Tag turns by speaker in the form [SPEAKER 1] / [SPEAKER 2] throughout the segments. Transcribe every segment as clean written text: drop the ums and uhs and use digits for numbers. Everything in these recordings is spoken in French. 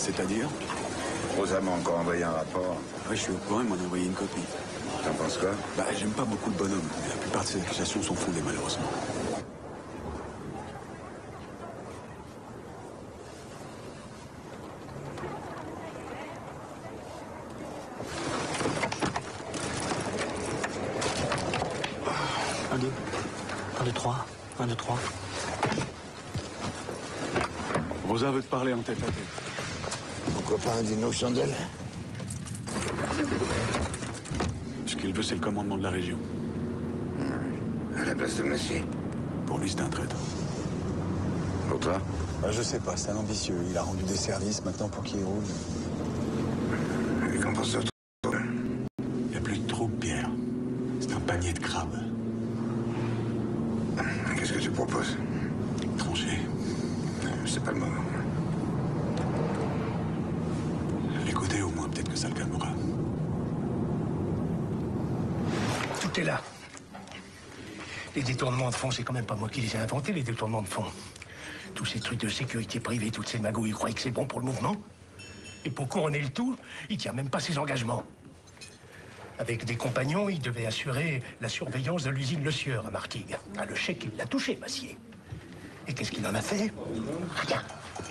[SPEAKER 1] C'est-à-dire?
[SPEAKER 2] Rosa m'a encore envoyé un rapport.
[SPEAKER 1] Oui, je suis au courant, il m'en a envoyé une copie.
[SPEAKER 2] T'en penses quoi?
[SPEAKER 1] Bah, j'aime pas beaucoup le bonhomme, mais la plupart de ses accusations sont fondées, malheureusement.
[SPEAKER 3] Un, deux. 1, 2, 3. 1, 2, 3.
[SPEAKER 1] Rosa veut te parler en tête à tête.
[SPEAKER 2] Pourquoi pas un dîner aux chandelles?
[SPEAKER 1] Ce qu'il veut, c'est le commandement de la région.
[SPEAKER 2] À la place de Massier.
[SPEAKER 1] Pour lui, c'est un traître.
[SPEAKER 2] Pour toi?
[SPEAKER 4] Bah, je sais pas, c'est un ambitieux. Il a rendu des services maintenant pour qu'il roule.
[SPEAKER 2] Et qu'en penses-tu?
[SPEAKER 1] Il n'y a plus de troupes, Pierre. C'est un panier de crabes.
[SPEAKER 2] Qu'est-ce que tu proposes?
[SPEAKER 1] Tranché.
[SPEAKER 2] C'est pas le moment.
[SPEAKER 1] L'écouter, au moins, peut-être que ça le calmera.
[SPEAKER 3] Tout est là. Les détournements de fonds, c'est quand même pas moi qui les ai inventés, les détournements de fonds. Tous ces trucs de sécurité privée, toutes ces magouilles, ils croient que c'est bon pour le mouvement. Et pour couronner le tout, il tient même pas ses engagements. Avec des compagnons, il devait assurer la surveillance de l'usine Le Sieur à Martigues. Ah, le chèque, il l'a touché, Massier. Et qu'est-ce qu'il en a fait? Rien.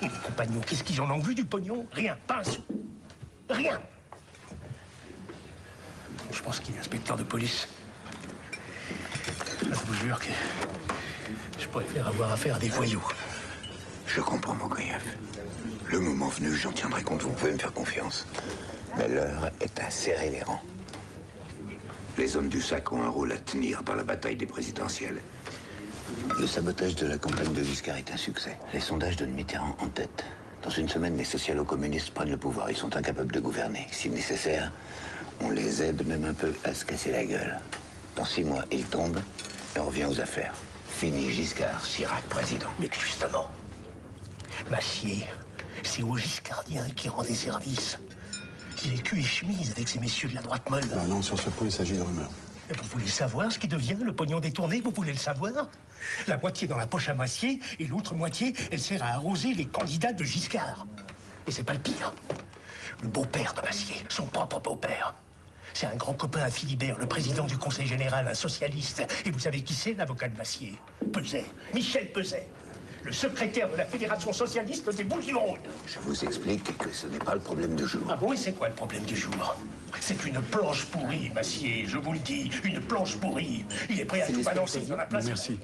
[SPEAKER 3] Et les compagnons, qu'est-ce qu'ils en ont vu du pognon? Rien, pas un sou. Rien. Je pense qu'il est inspecteur de police. Je vous jure que je préfère avoir affaire à des voyous.
[SPEAKER 2] Je comprends, Mogoyev. Le moment venu, j'en tiendrai compte, vous pouvez me faire confiance. Mais l'heure est à serrer les rangs. Les hommes du SAC ont un rôle à tenir dans la bataille des présidentielles. Le sabotage de la campagne de Giscard est un succès. Les sondages donnent Mitterrand en tête. Dans une semaine, les socialo-communistes prennent le pouvoir. Ils sont incapables de gouverner. Si nécessaire, on les aide même un peu à se casser la gueule. Dans 6 mois, ils tombent et on revient aux affaires. Fini Giscard, Chirac président.
[SPEAKER 3] Mais justement, Massier, c'est aux Giscardiens qui rend des services. Il est cul et chemise avec ces messieurs de la droite molle.
[SPEAKER 1] Non, non, sur ce point, il s'agit de rumeurs.
[SPEAKER 3] Et vous voulez savoir ce qui devient le pognon détourné? Vous voulez le savoir? La moitié dans la poche à Massier et l'autre moitié, elle sert à arroser les candidats de Giscard. Et c'est pas le pire. Le beau-père de Massier, son propre beau-père. C'est un grand copain à Philibert, le président du Conseil général, un socialiste. Et vous savez qui c'est, l'avocat de Massier? Peset, Michel Peset, le secrétaire de la Fédération socialiste des Bouches-du-Rhône.
[SPEAKER 2] Je vous explique que ce n'est pas le problème du jour.
[SPEAKER 3] Ah bon, et c'est quoi le problème du jour? C'est une planche pourrie, Massier, je vous le dis, une planche pourrie. Il est prêt à tout balancer dans la place.
[SPEAKER 1] Merci.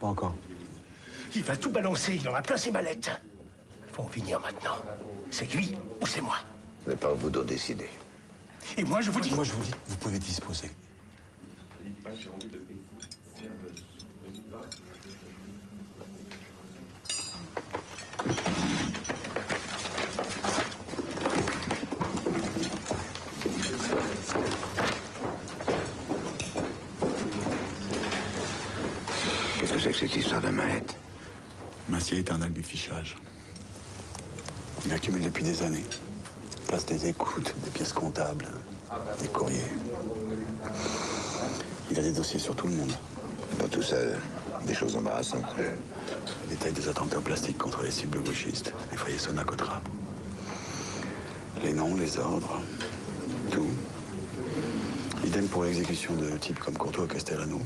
[SPEAKER 1] Pas encore.
[SPEAKER 3] Il va tout balancer dans la place et mallette. Faut en finir maintenant. C'est lui ou c'est moi?
[SPEAKER 2] Ce n'est pas à vous de décider.
[SPEAKER 3] Et moi, je vous dis...
[SPEAKER 1] Moi, je vous dis, vous pouvez disposer.
[SPEAKER 2] Qu'est-ce que c'est que cette histoire de mallette?
[SPEAKER 1] Massier est un dalle du fichage. Il accumule depuis des années. Place des écoutes, des pièces comptables, des courriers. Il a des dossiers sur tout le monde.
[SPEAKER 2] Pas tout ça, des choses embarrassantes.
[SPEAKER 1] Les détails des attentats en plastique contre les cibles gauchistes, les foyers Sonacotra. Les noms, les ordres, tout. Idem pour l'exécution de types comme Courtois Castellano.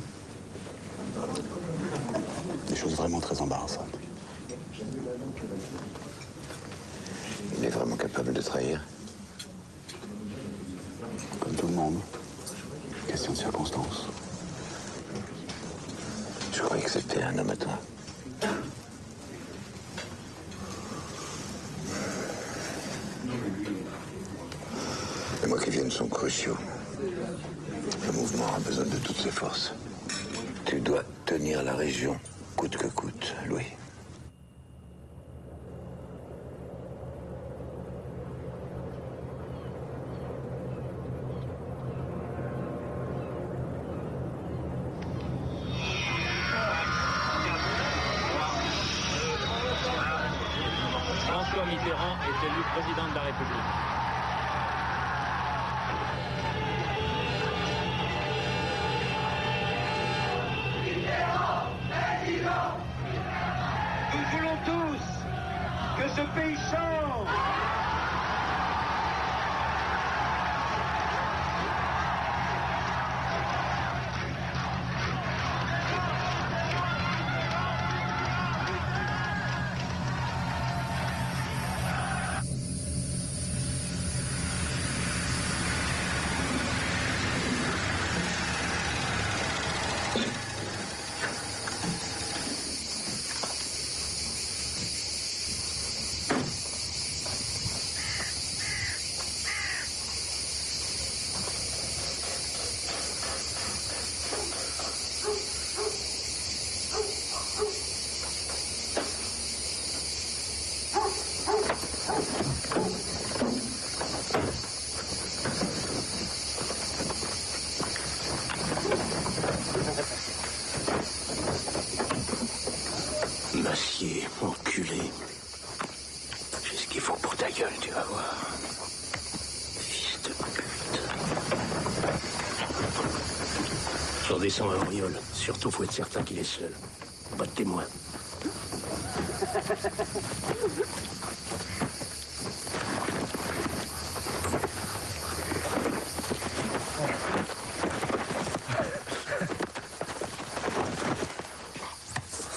[SPEAKER 1] Des choses vraiment très embarrassantes.
[SPEAKER 2] Il est vraiment capable de trahir?
[SPEAKER 1] Comme tout le monde. Question de circonstance.
[SPEAKER 2] Je croyais que c'était un homme à toi. Les mois qui viennent sont cruciaux. Le mouvement a besoin de toutes ses forces. Tu dois tenir la région, coûte que coûte, Louis.
[SPEAKER 5] François Mitterrand est élu président de la République.
[SPEAKER 6] Nous voulons tous Que ce pays change.
[SPEAKER 3] Massier, enculé. J'ai ce qu'il faut pour ta gueule, tu vas voir. Fils de pute. Je redescends à Auriol. Surtout, faut être certain qu'il est seul. Pas de témoin.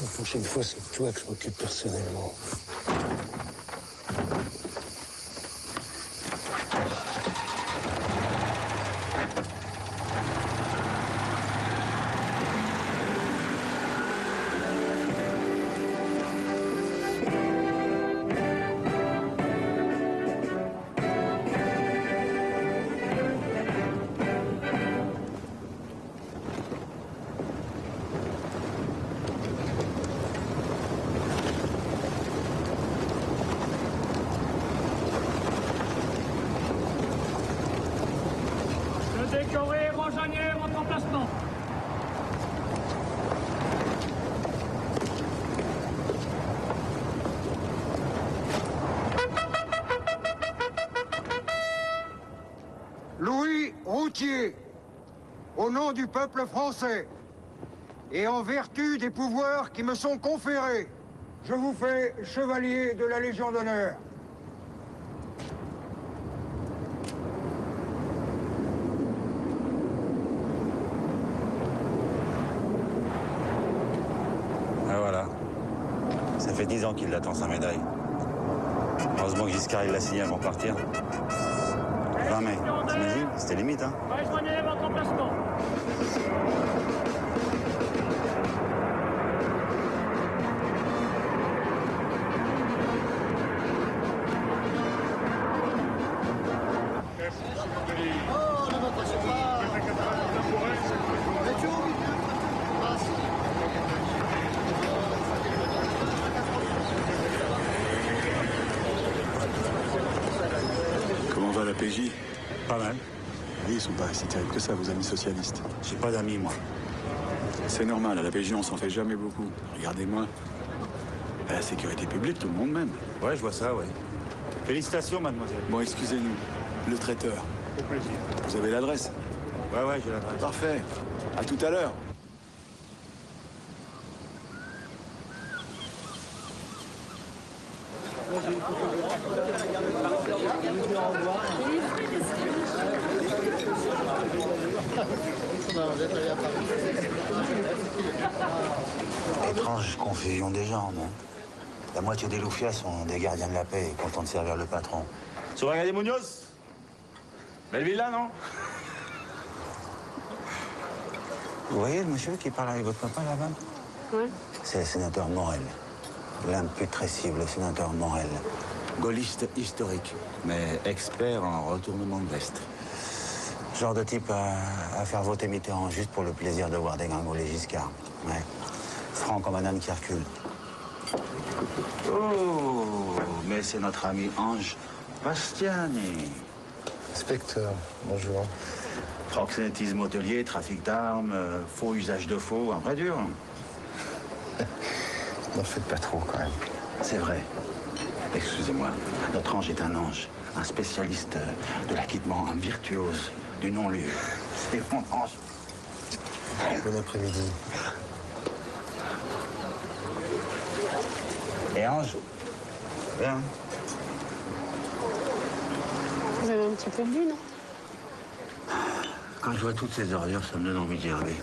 [SPEAKER 3] La prochaine fois, c'est de toi que je m'occupe personnellement.
[SPEAKER 5] Décoré, Rojanier, votre emplacement.
[SPEAKER 7] Louis Routier, au nom du peuple français, et en vertu des pouvoirs qui me sont conférés, je vous fais chevalier de la Légion d'honneur.
[SPEAKER 1] Ah voilà. Ça fait 10 ans qu'il attend sa médaille. Heureusement que Giscard il l'a signé avant de partir. 20 mai, t'imagines? C'était limite, hein?
[SPEAKER 5] Rejoignez votre emplacement.
[SPEAKER 1] Comment va la PJ?
[SPEAKER 4] Pas mal.
[SPEAKER 1] Oui, ils sont pas si terribles que ça, vos amis socialistes.
[SPEAKER 4] J'ai pas d'amis, moi.
[SPEAKER 1] C'est normal, à la PJ, on s'en fait jamais beaucoup. Regardez-moi. À la sécurité publique, tout le monde m'aime.
[SPEAKER 4] Ouais, je vois ça, ouais. Félicitations, mademoiselle.
[SPEAKER 1] Bon, excusez-nous. Le traiteur.
[SPEAKER 4] Au plaisir.
[SPEAKER 1] Vous avez l'adresse?
[SPEAKER 4] Ouais, j'ai l'adresse.
[SPEAKER 1] Parfait. À tout à l'heure.
[SPEAKER 2] Étrange confusion des genres, non? La moitié des loufias sont des gardiens de la paix et contents de servir le patron.
[SPEAKER 4] Tu regardes Munoz? Belle villa, non?
[SPEAKER 2] Vous voyez le monsieur qui parle avec votre papa là-bas?
[SPEAKER 8] Oui.
[SPEAKER 2] C'est le sénateur Morel. L'imputrescible sénateur Morel.
[SPEAKER 1] Gaulliste historique, mais expert en retournement de veste.
[SPEAKER 2] Genre de type à faire voter Mitterrand juste pour le plaisir de voir dégringoler Giscard. Ouais. Franc comme un âne qui recule. Oh, mais c'est notre ami Ange Bastiani.
[SPEAKER 9] Inspecteur, bonjour.
[SPEAKER 2] Proxénétisme hôtelier, trafic d'armes, faux usage de faux, un vrai dur.
[SPEAKER 9] N'en faites pas trop, quand même.
[SPEAKER 2] C'est vrai. Excusez-moi, notre Ange est un ange, un spécialiste de l'acquittement, un virtuose du non-lieu. C'est mon Ange.
[SPEAKER 9] Bon après-midi.
[SPEAKER 2] Et Ange,
[SPEAKER 1] Bien.
[SPEAKER 6] Vous avez un petit peu bu, non?
[SPEAKER 1] Quand je vois toutes ces ordures, ça me donne envie d'y aller.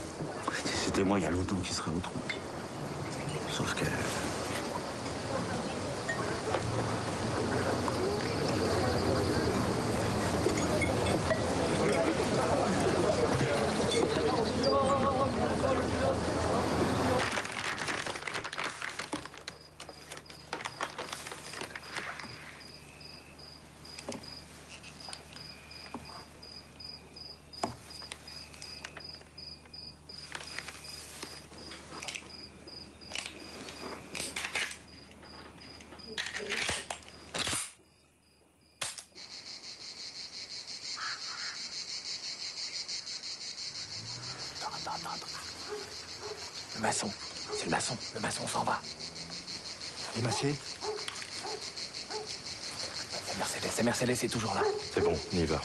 [SPEAKER 1] Si c'était moi, il y a longtemps qu'il serait au trou. Sauf que...
[SPEAKER 3] Le maçon. C'est le maçon. Le maçon s'en va. Les massés. C'est Mercedes est toujours là.
[SPEAKER 9] C'est bon, on y va.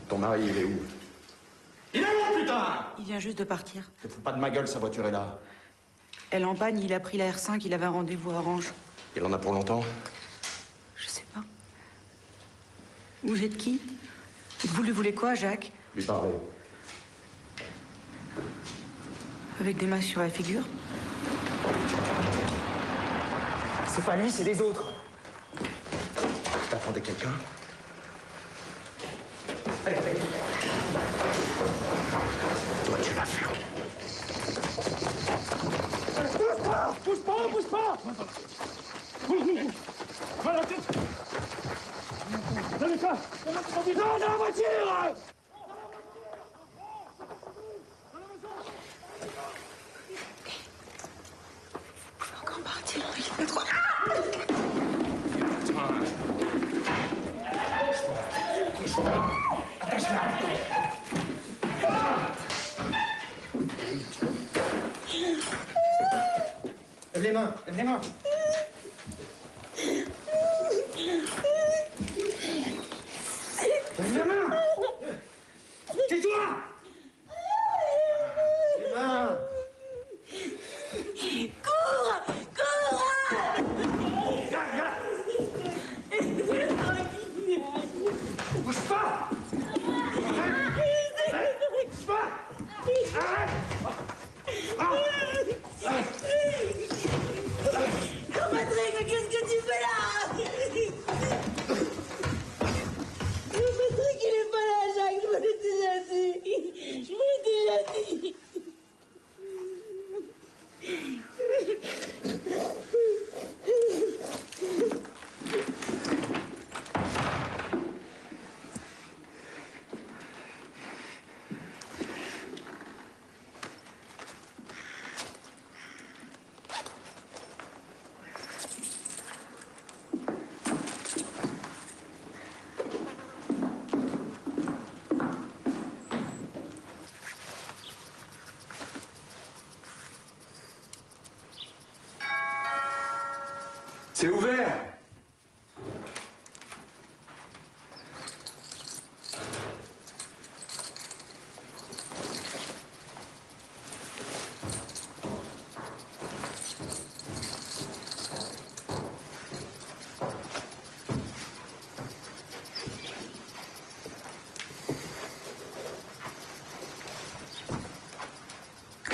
[SPEAKER 8] Ton mari, il est où?
[SPEAKER 10] Il est où, putain?
[SPEAKER 11] Il vient juste de partir.
[SPEAKER 8] Ne fous pas de ma gueule, sa voiture est là.
[SPEAKER 11] Elle en panne, il a pris la R5, il avait un rendez-vous à Orange.
[SPEAKER 8] Il en a pour longtemps?
[SPEAKER 11] Je sais pas. Vous êtes qui? Vous lui voulez quoi, Jacques?
[SPEAKER 8] Lui parler.
[SPEAKER 11] Avec des masques sur la figure?
[SPEAKER 3] C'est pas lui, c'est les autres.
[SPEAKER 8] T'attendais quelqu'un?
[SPEAKER 3] Allez, allez.
[SPEAKER 8] Toi, tu l'as vu.
[SPEAKER 3] Pousse pas, pousse pas! Va la tête! Donnez ça! Non, dans la voiture!
[SPEAKER 11] Vous pouvez encore partir, il fait trop...
[SPEAKER 3] Lève les mains, lève les mains. Lève les mains. Tais-toi. Les mains.
[SPEAKER 10] Cours! Cours!
[SPEAKER 3] Bouge pas. Bouge pas. Arrête.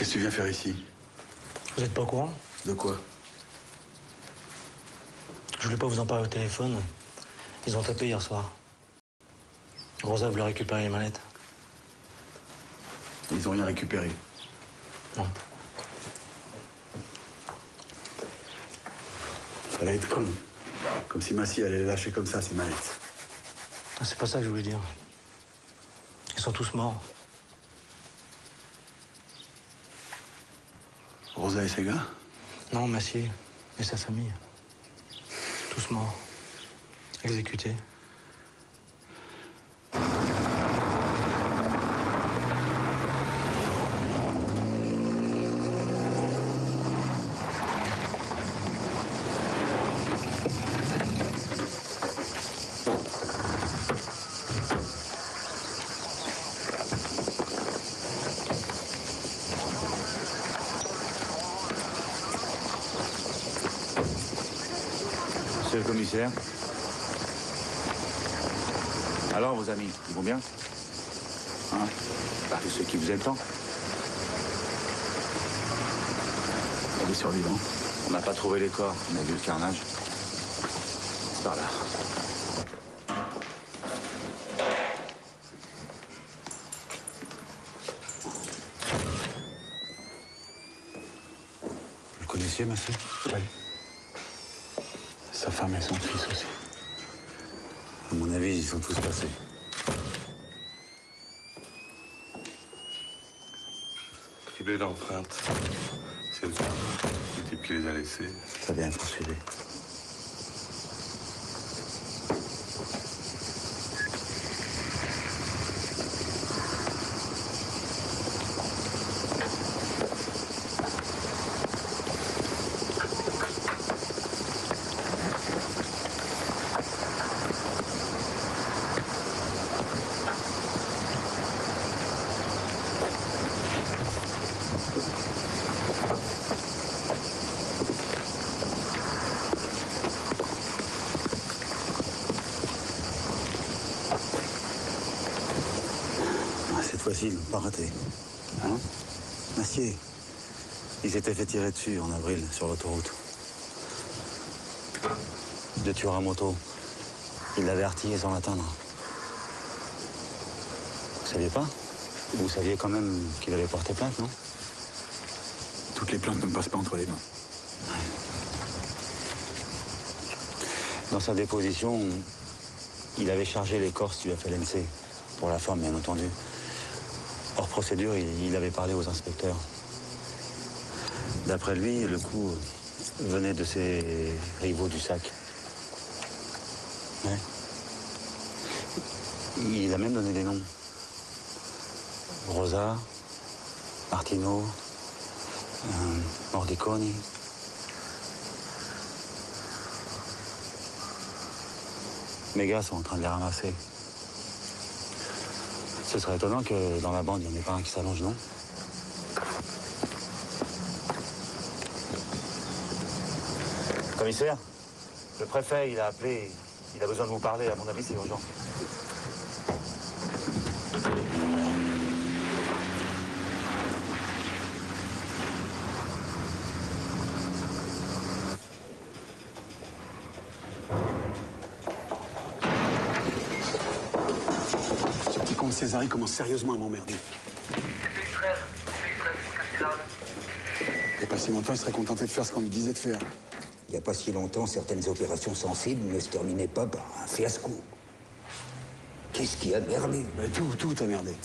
[SPEAKER 1] Qu'est-ce que tu viens faire ici?
[SPEAKER 12] Vous n'êtes pas au courant?
[SPEAKER 1] De quoi?
[SPEAKER 12] Je voulais pas vous en parler au téléphone. Ils ont tapé hier soir. Rosa voulait récupérer les mallettes.
[SPEAKER 1] Ils ont rien récupéré.
[SPEAKER 12] Non.
[SPEAKER 1] Fallait être con. Comme si Massy allait les lâcher comme ça, ses mallettes.
[SPEAKER 12] Ah, c'est pas ça que je voulais dire. Ils sont tous morts.
[SPEAKER 1] Rosa et ses gars?
[SPEAKER 12] Non, Massier et sa famille. Tous morts. Exécutés.
[SPEAKER 2] Monsieur le commissaire. Alors, vos amis, ils vont bien? Hein? Bah, tous ceux qui vous aiment tant.
[SPEAKER 1] Il y a des survivants.
[SPEAKER 2] On n'a pas trouvé les corps, on a vu le carnage. Par là.
[SPEAKER 1] Vous le connaissiez, Massy? Oui. Sa femme et son fils aussi. À mon avis, ils sont tous passés.
[SPEAKER 13] Quelle est l'empreinte? C'est le type qui les a laissés.
[SPEAKER 1] Très bien, poursuivez. Cette fois-ci, ils n'ont pas raté. Hein? Massier, ils s'étaient fait tirer dessus en avril sur l'autoroute. 2 tueurs à moto. Ils l'avaient artillé sans l'atteindre. Vous saviez pas? Vous saviez quand même qu'il allait porter plainte, non? Toutes les plaintes ne me passent pas entre les mains. Dans sa déposition, il avait chargé les corses du FLNC. Pour la femme, bien entendu. Hors procédure, il avait parlé aux inspecteurs. D'après lui, le coup venait de ses rivaux du sac. Ouais. Il a même donné des noms. Rosa, Martino, Mordiconi. Mes gars sont en train de les ramasser. Ce serait étonnant que dans la bande, il n'y en ait pas un qui s'allonge, non? Commissaire, le préfet, il a appelé. Il a besoin de vous parler. À mon avis, c'est urgent. Ce petit con de César, il commence sérieusement à m'emmerder. Il n'y a pas si longtemps, il serait contenté de faire ce qu'on lui disait de faire.
[SPEAKER 2] Il n'y a pas si longtemps, certaines opérations sensibles ne se terminaient pas par un fiasco. Qu'est-ce qui a merdé?
[SPEAKER 1] Tout a merdé.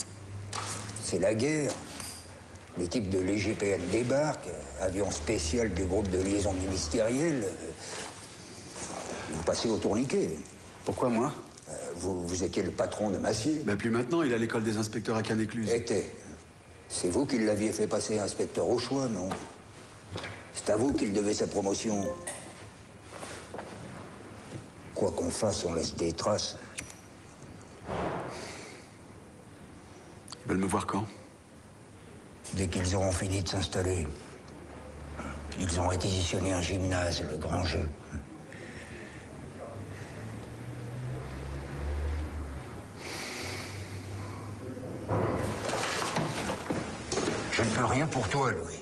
[SPEAKER 2] C'est la guerre. Les types de l'EGPN débarquent, avion spécial du groupe de liaison ministérielle. Vous passez au tourniquet.
[SPEAKER 1] Pourquoi moi?
[SPEAKER 2] Vous étiez le patron de Massier.
[SPEAKER 1] Ben plus maintenant, il est à l'école des inspecteurs à Canécluse.
[SPEAKER 2] Était. C'est vous qui l'aviez fait passer inspecteur au choix, non? C'est à vous qu'il devait sa promotion. Quoi qu'on fasse, on laisse des traces.
[SPEAKER 1] Ils veulent me voir quand?
[SPEAKER 2] Dès qu'ils auront fini de s'installer. Ils ont réquisitionné un gymnase, le Grand Jeu. Je ne
[SPEAKER 7] peut rien pour toi, Louis.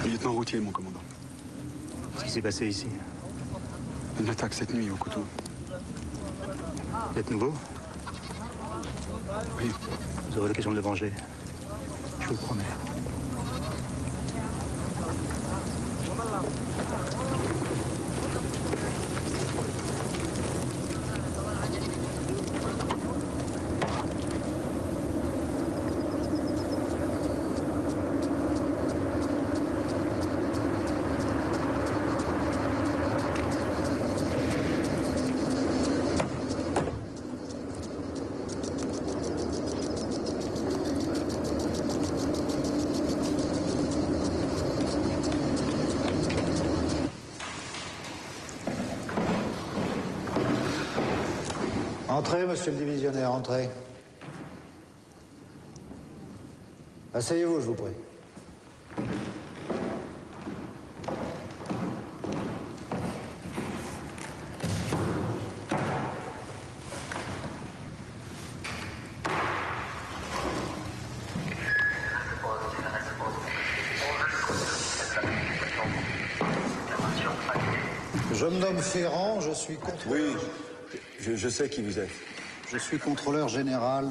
[SPEAKER 1] Lieutenant routier, mon commandant.
[SPEAKER 12] Qu'est-ce qui s'est passé ici?
[SPEAKER 1] Une attaque cette nuit au couteau.
[SPEAKER 12] Vous êtes nouveau?
[SPEAKER 1] Oui.
[SPEAKER 12] Vous aurez l'occasion de le venger. Je vous le promets.
[SPEAKER 14] Entrez, monsieur le divisionnaire, entrez. Asseyez-vous, je vous prie. Je me nomme Ferrand, je suis contrôleur...
[SPEAKER 4] Oui, je sais qui vous êtes.
[SPEAKER 14] Je suis contrôleur général.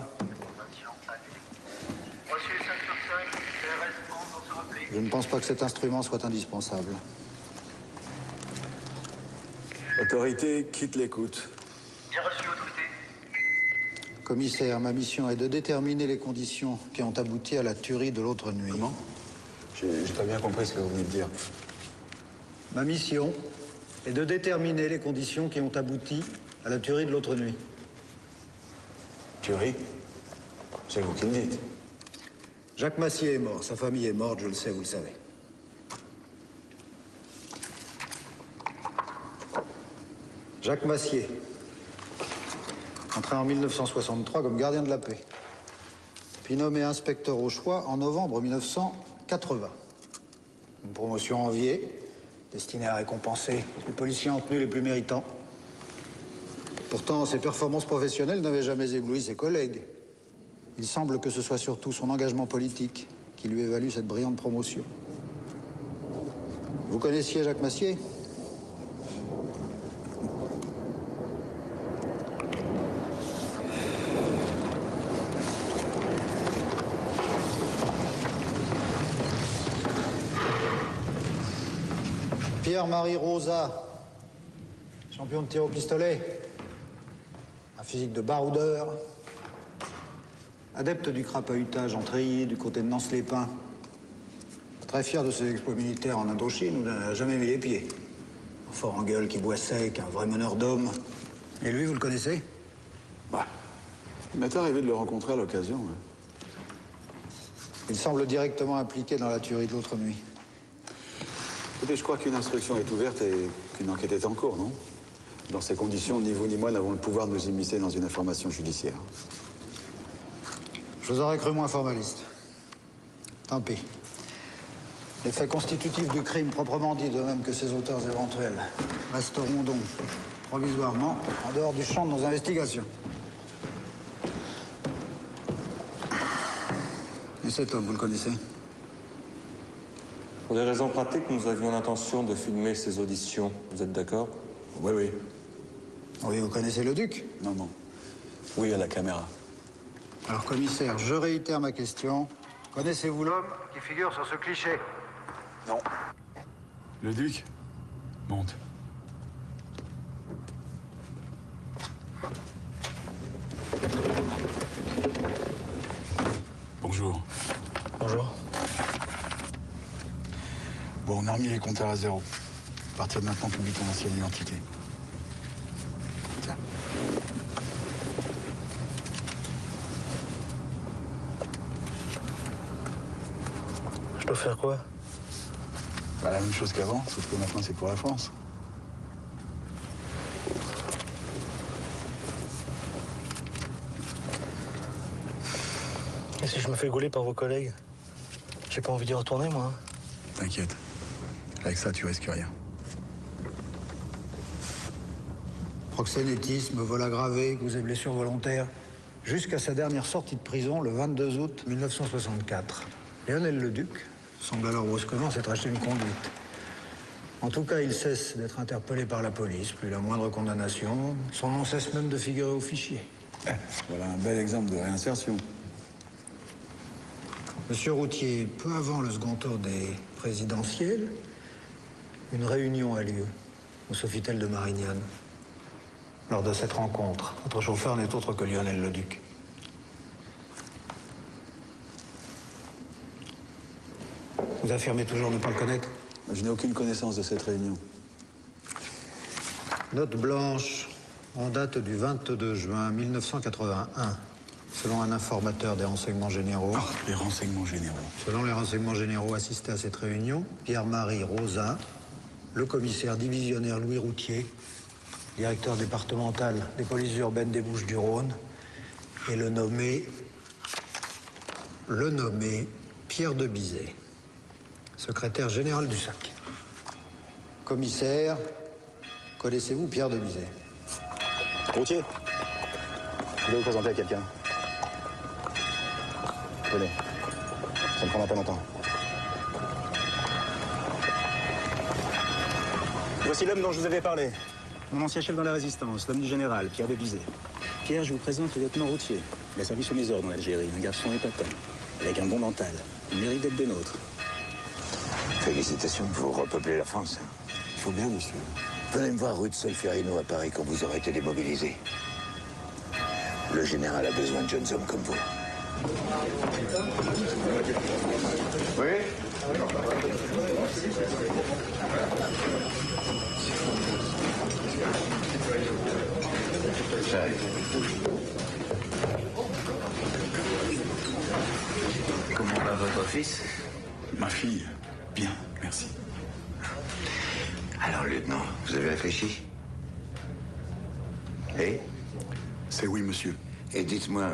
[SPEAKER 14] Je ne pense pas que cet instrument soit indispensable.
[SPEAKER 4] Autorité, quitte l'écoute.
[SPEAKER 15] Bien reçu, autorité.
[SPEAKER 14] Commissaire, ma mission est de déterminer les conditions qui ont abouti à la tuerie de l'autre nuit.
[SPEAKER 4] Comment? J'ai pas bien compris ce que vous venez de dire.
[SPEAKER 14] Ma mission est de déterminer les conditions qui ont abouti à la tuerie de l'autre nuit.
[SPEAKER 4] Tuerie? C'est vous qui le dites.
[SPEAKER 14] Jacques Massier est mort. Sa famille est morte, je le sais, vous le savez. Jacques Massier, entré en 1963 comme gardien de la paix, puis nommé inspecteur au choix en novembre 1980. Une promotion enviée, destinée à récompenser les policiers en tenue les plus méritants. Pourtant, ses performances professionnelles n'avaient jamais ébloui ses collègues. Il semble que ce soit surtout son engagement politique qui lui ait valu cette brillante promotion. Vous connaissiez Jacques Massier? Pierre-Marie Rosa, champion de tir au pistolet, un physique de baroudeur, adepte du crapahutage en treillis du côté de Nance-les-Pins. Très fier de ses exploits militaires en Indochine où il n'a jamais mis les pieds. Un fort en gueule qui boit sec, un vrai meneur d'hommes. Et lui, vous le connaissez?
[SPEAKER 1] Bah, il m'est arrivé de le rencontrer à l'occasion. Ouais.
[SPEAKER 14] Il semble directement impliqué dans la tuerie de l'autre nuit.
[SPEAKER 1] Écoutez, je crois qu'une instruction est ouverte et qu'une enquête est en cours, non? Dans ces conditions, ni vous ni moi n'avons le pouvoir de nous immiscer dans une information judiciaire.
[SPEAKER 14] Je vous aurais cru moins formaliste. Tant pis. Les faits constitutifs du crime proprement dit, de même que ses auteurs éventuels, resteront donc provisoirement en dehors du champ de nos investigations. Et cet homme, vous le connaissez?
[SPEAKER 16] Pour des raisons pratiques, nous avions l'intention de filmer ces auditions. Vous êtes d'accord?
[SPEAKER 1] Oui, oui.
[SPEAKER 14] Oui, vous connaissez le duc?
[SPEAKER 1] Non, non. Oui, à la caméra.
[SPEAKER 14] Alors, commissaire, je réitère ma question. Connaissez-vous l'homme qui figure sur ce cliché?
[SPEAKER 4] Non. Le duc? Monte. Bonjour.
[SPEAKER 12] Bonjour.
[SPEAKER 4] Bon, on a remis les compteurs à zéro. À partir de maintenant, publie ton ancienne identité. Tiens.
[SPEAKER 12] Je dois faire quoi?
[SPEAKER 4] Bah, la même chose qu'avant, sauf que maintenant c'est pour la France.
[SPEAKER 12] Et si je me fais gauler par vos collègues? J'ai pas envie d'y retourner, moi.
[SPEAKER 4] T'inquiète. Avec ça, tu risques rien.
[SPEAKER 14] Proxénétisme, vol aggravé, cause et blessures volontaires. Jusqu'à sa dernière sortie de prison, le 22 août 1964. Lionel Leduc semble alors brusquement s'être acheté une conduite. En tout cas, il cesse d'être interpellé par la police, plus la moindre condamnation. Son nom cesse même de figurer au fichier.
[SPEAKER 4] Voilà un bel exemple de réinsertion.
[SPEAKER 14] Monsieur Routier, peu avant le second tour des présidentielles, une réunion a lieu au Sofitel de Marignane. Lors de cette rencontre, votre chauffeur n'est autre que Lionel Leduc. Vous affirmez toujours ne pas le connaître?
[SPEAKER 4] Je n'ai aucune connaissance de cette réunion.
[SPEAKER 14] Note blanche en date du 22 juin 1981. Selon un informateur des renseignements généraux.
[SPEAKER 4] Ah, les renseignements généraux.
[SPEAKER 14] Selon les renseignements généraux assistés à cette réunion, Pierre-Marie Rosa, le commissaire divisionnaire Louis Routier, directeur départemental des polices urbaines des Bouches-du-Rhône, et le nommé Pierre de Bizet, secrétaire général du SAC. Commissaire, connaissez-vous Pierre de Bizet?
[SPEAKER 4] Routier, je vais vous présenter à quelqu'un. Venez, ça ne prendra pas longtemps.
[SPEAKER 15] Voici l'homme dont je vous avais parlé. Mon ancien chef dans la résistance, l'homme du général, Pierre de Bizet. Pierre, je vous présente le lieutenant Routier. Il a servi sous mes ordres en Algérie, un garçon épatant, avec un bon mental. Il mérite d'être des nôtres.
[SPEAKER 2] Félicitations, vous repeuplez la France.
[SPEAKER 4] Il faut bien, monsieur.
[SPEAKER 2] Venez me voir rue de Solferino à Paris quand vous aurez été démobilisé. Le général a besoin de jeunes hommes comme vous. Oui?
[SPEAKER 17] Comment va votre fils?
[SPEAKER 4] Ma fille, bien, merci.
[SPEAKER 2] Alors, lieutenant, vous avez réfléchi? Eh?
[SPEAKER 4] C'est oui, monsieur.
[SPEAKER 2] Et dites-moi,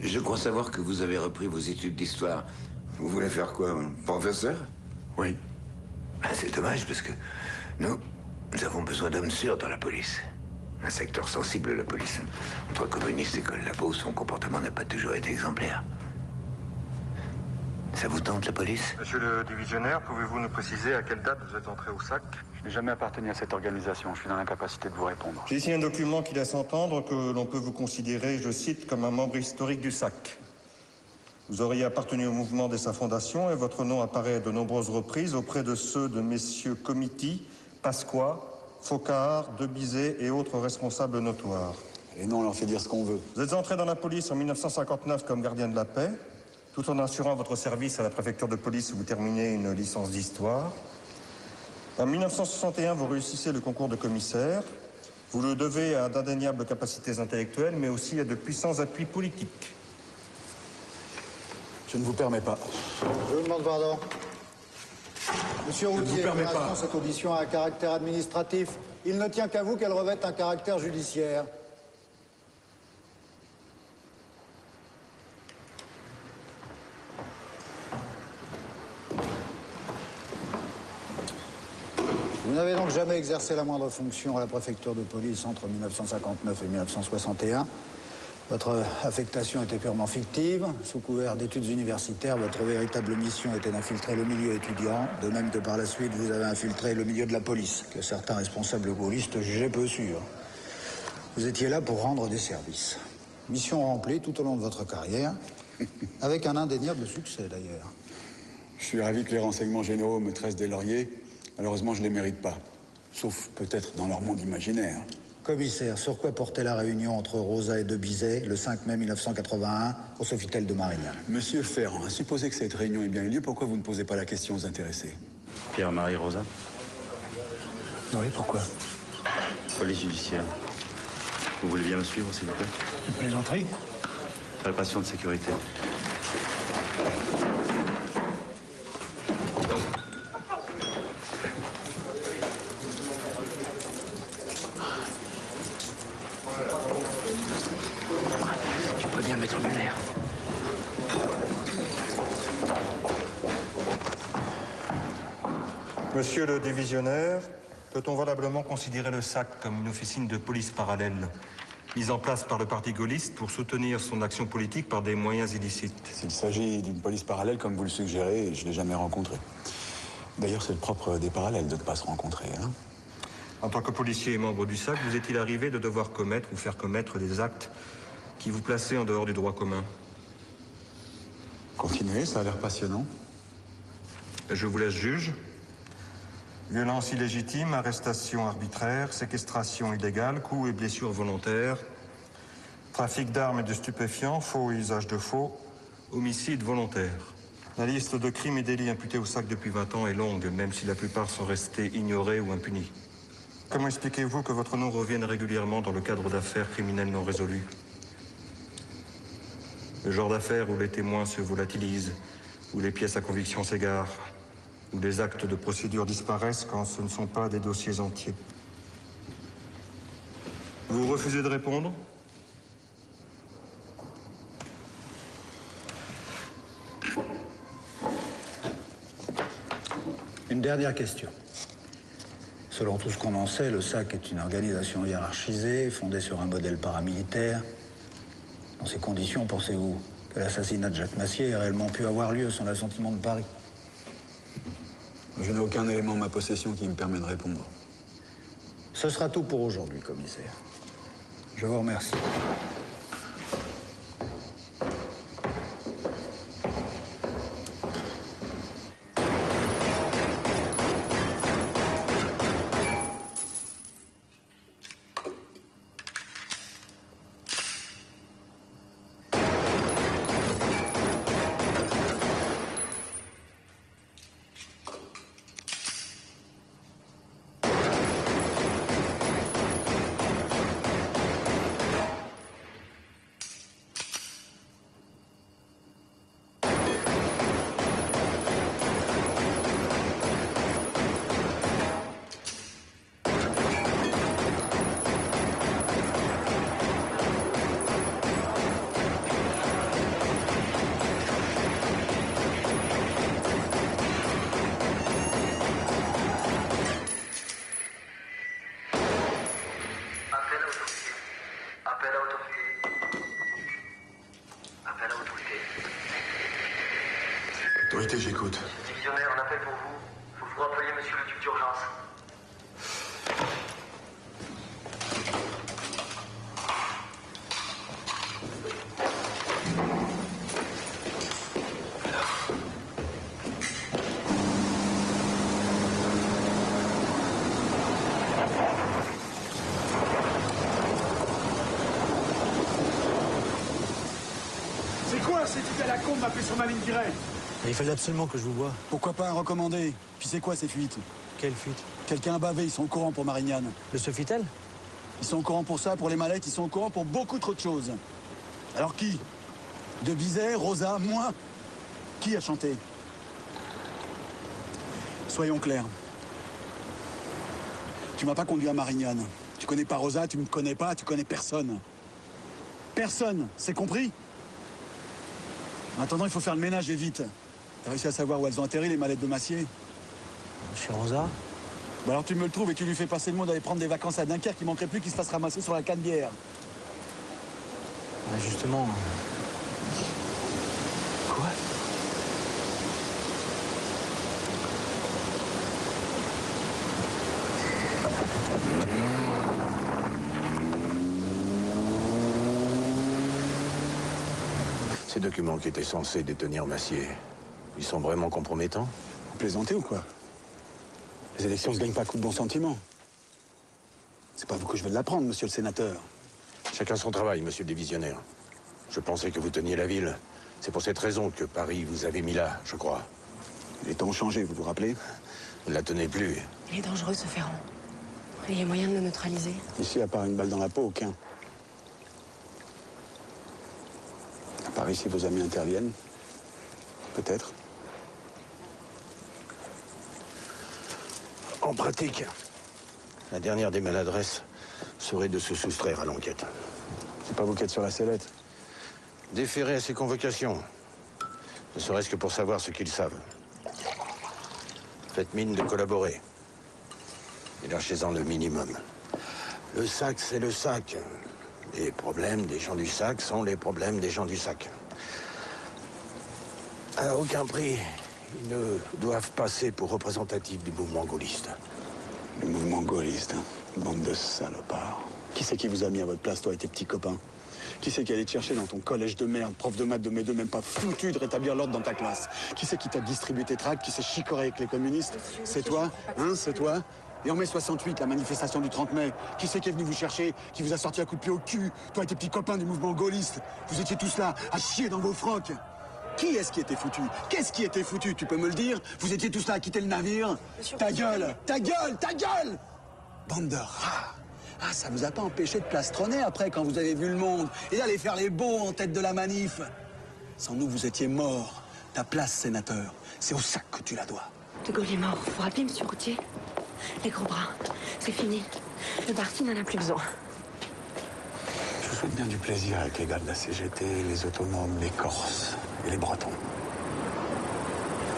[SPEAKER 2] je crois savoir que vous avez repris vos études d'histoire. Vous voulez faire quoi, professeur?
[SPEAKER 4] Oui.
[SPEAKER 2] Ah, c'est dommage, parce que nous avons besoin d'hommes sûrs dans la police. Un secteur sensible de la police. Entre communistes et collabos, son comportement n'a pas toujours été exemplaire. Ça vous tente, la police?
[SPEAKER 18] Monsieur le divisionnaire, pouvez-vous nous préciser à quelle date vous êtes entré au SAC?
[SPEAKER 4] Je n'ai jamais appartenu à cette organisation. Je suis dans l'incapacité de vous répondre.
[SPEAKER 18] J'ai ici un document qui laisse entendre que l'on peut vous considérer, je cite, comme un membre historique du SAC. Vous auriez appartenu au mouvement dès sa fondation et votre nom apparaît à de nombreuses reprises auprès de ceux de messieurs Comiti, Pasqua, Focard, De Bizet et autres responsables notoires.
[SPEAKER 4] Et non, on leur fait dire ce qu'on veut.
[SPEAKER 18] Vous êtes entré dans la police en 1959 comme gardien de la paix, tout en assurant votre service à la préfecture de police où vous terminez une licence d'histoire. En 1961, vous réussissez le concours de commissaire. Vous le devez à d'indéniables capacités intellectuelles, mais aussi à de puissants appuis politiques.
[SPEAKER 4] Je ne vous permets pas.
[SPEAKER 14] Je vous demande pardon. Monsieur Routier,
[SPEAKER 4] permets pas.
[SPEAKER 14] cette audition a un caractère administratif. Il ne tient qu'à vous qu'elle revête un caractère judiciaire. Vous n'avez donc jamais exercé la moindre fonction à la préfecture de police entre 1959 et 1961. Votre affectation était purement fictive. Sous couvert d'études universitaires, votre véritable mission était d'infiltrer le milieu étudiant, de même que par la suite, vous avez infiltré le milieu de la police, que certains responsables gaullistes jugeaient peu sûr. Vous étiez là pour rendre des services. Mission remplie tout au long de votre carrière. Avec un indéniable succès, d'ailleurs.
[SPEAKER 4] Je suis ravi que les renseignements généraux me tressent des lauriers. Malheureusement, je ne les mérite pas. Sauf peut-être dans leur monde imaginaire.
[SPEAKER 14] Commissaire, sur quoi portait la réunion entre Rosa et de Bizet le 5 mai 1981 au Sofitel de Marignane?
[SPEAKER 4] Monsieur Ferrand, à supposer que cette réunion ait bien eu lieu, pourquoi vous ne posez pas la question aux intéressés?
[SPEAKER 17] Pierre-Marie Rosa.
[SPEAKER 3] Oui, pourquoi?
[SPEAKER 17] Police judiciaire. Vous voulez bien me suivre, s'il vous plaît?
[SPEAKER 3] Une plaisanterie?
[SPEAKER 17] Palpation de sécurité.
[SPEAKER 3] Tu peux bien mettre Muller.
[SPEAKER 18] Monsieur le divisionnaire, peut-on valablement considérer le SAC comme une officine de police parallèle, mise en place par le parti gaulliste pour soutenir son action politique par des moyens illicites?
[SPEAKER 4] S'il s'agit d'une police parallèle, comme vous le suggérez, je ne l'ai jamais rencontrée. D'ailleurs, c'est le propre des parallèles de ne pas se rencontrer, hein.
[SPEAKER 18] En tant que policier et membre du SAC, vous est-il arrivé de devoir commettre ou faire commettre des actes qui vous plaçaient en dehors du droit commun?
[SPEAKER 4] Continuez, ça a l'air passionnant.
[SPEAKER 18] Je vous laisse juge. Violence illégitime, arrestation arbitraire, séquestration illégale, coups et blessures volontaires, trafic d'armes et de stupéfiants, faux et usage de faux, homicide volontaire. La liste de crimes et délits imputés au SAC depuis 20 ans est longue, même si la plupart sont restés ignorés ou impunis. Comment expliquez-vous que votre nom revienne régulièrement dans le cadre d'affaires criminelles non résolues? Le genre d'affaires où les témoins se volatilisent, où les pièces à conviction s'égarent, où des actes de procédure disparaissent quand ce ne sont pas des dossiers entiers. Vous refusez de répondre?
[SPEAKER 14] Une dernière question. Selon tout ce qu'on en sait, le SAC est une organisation hiérarchisée, fondée sur un modèle paramilitaire. Dans ces conditions, pensez-vous que l'assassinat de Jacques Massier ait réellement pu avoir lieu sans l'assentiment de Paris?
[SPEAKER 4] Je n'ai aucun élément en ma possession qui me permet de répondre.
[SPEAKER 14] Ce sera tout pour aujourd'hui, commissaire. Je vous remercie.
[SPEAKER 1] Autorité, j'écoute.
[SPEAKER 19] Divisionnaire, un appel pour vous. Faut vous rappeler monsieur le duc d'urgence.
[SPEAKER 3] C'est quoi cette idée à la con de m'appeler sur ma ligne directe?
[SPEAKER 12] Il fallait absolument que je vous voie.
[SPEAKER 4] Pourquoi pas un recommandé? Puis c'est quoi ces fuites?
[SPEAKER 12] Quelle fuite?
[SPEAKER 4] Quelqu'un a bavé, ils sont au courant pour Marignane.
[SPEAKER 12] Le Sofitel?
[SPEAKER 4] Ils sont au courant pour ça, pour les mallettes, ils sont au courant pour beaucoup trop de choses. Alors qui? De Bizet, Rosa, moi? Qui a chanté? Soyons clairs. Tu m'as pas conduit à Marignane. Tu connais pas Rosa, tu me connais pas, tu connais personne. Personne, c'est compris? En attendant, il faut faire le ménage et vite. T'as réussi à savoir où elles ont atterri, les mallettes de Massier?
[SPEAKER 12] Chez Rosa?
[SPEAKER 4] Bah alors tu me le trouves et tu lui fais passer le mot d'aller prendre des vacances à Dunkerque, il manquerait plus qu'il se fasse ramasser sur la Canebière.
[SPEAKER 12] Ah, justement. Quoi?
[SPEAKER 20] Ces documents qui étaient censés détenir Massier, ils sont vraiment compromettants?
[SPEAKER 4] Vous plaisantez ou quoi? Les élections ne se gagnent pas à coup de bons sentiments. C'est pas vous que je vais l'apprendre, monsieur le sénateur.
[SPEAKER 20] Chacun son travail, monsieur le divisionnaire. Je pensais que vous teniez la ville. C'est pour cette raison que Paris vous avait mis là, je crois.
[SPEAKER 4] Les temps ont changé, vous vous rappelez?
[SPEAKER 20] Vous ne la tenez plus.
[SPEAKER 6] Il est dangereux, ce Ferrand. Il y a moyen de le neutraliser.
[SPEAKER 4] Ici, à part une balle dans la peau, aucun. À Paris, si vos amis interviennent, peut-être.
[SPEAKER 20] En pratique, la dernière des maladresses serait de se soustraire à l'enquête.
[SPEAKER 4] C'est pas vous qui êtes sur la sellette.
[SPEAKER 20] Déférer à ces convocations, ne serait-ce que pour savoir ce qu'ils savent. Faites mine de collaborer. Et lâchez-en le minimum. Le sac, c'est le sac. Les problèmes des gens du sac sont les problèmes des gens du sac. À aucun prix, ils ne doivent passer pour représentatifs du mouvement gaulliste.
[SPEAKER 4] Le mouvement gaulliste, hein. Bande de salopards. Qui c'est qui vous a mis à votre place, toi et tes petits copains? Qui c'est qui allait te chercher dans ton collège de merde, prof de maths de mes deux, même pas foutu de rétablir l'ordre dans ta classe? Qui c'est qui t'a distribué tes tracts, qui s'est chicoré avec les communistes? C'est toi, hein, c'est toi? Et en mai 68, la manifestation du 30 mai, qui c'est qui est venu vous chercher, qui vous a sorti un coup de pied au cul? Toi et tes petits copains du mouvement gaulliste, vous étiez tous là, à chier dans vos frocs. Qui est-ce qui était foutu? Qu'est-ce qui était foutu? Tu peux me le dire? Vous étiez tous là à quitter le navire? Ta gueule! Ta gueule! Ta gueule! Bande de rats! Ah, ça vous a pas empêché de plastronner après, quand vous avez vu le monde, et d'aller faire les beaux en tête de la manif? Sans nous, vous étiez morts. Ta place, sénateur, c'est au sac que tu la dois.
[SPEAKER 6] De Gaulle est mort. Vous rappelez, monsieur Routier? Les gros bras, c'est fini. Le parti n'en a plus besoin.
[SPEAKER 4] Je vous souhaite bien du plaisir avec les gars de la CGT, les autonomes, les Corses et les Bretons.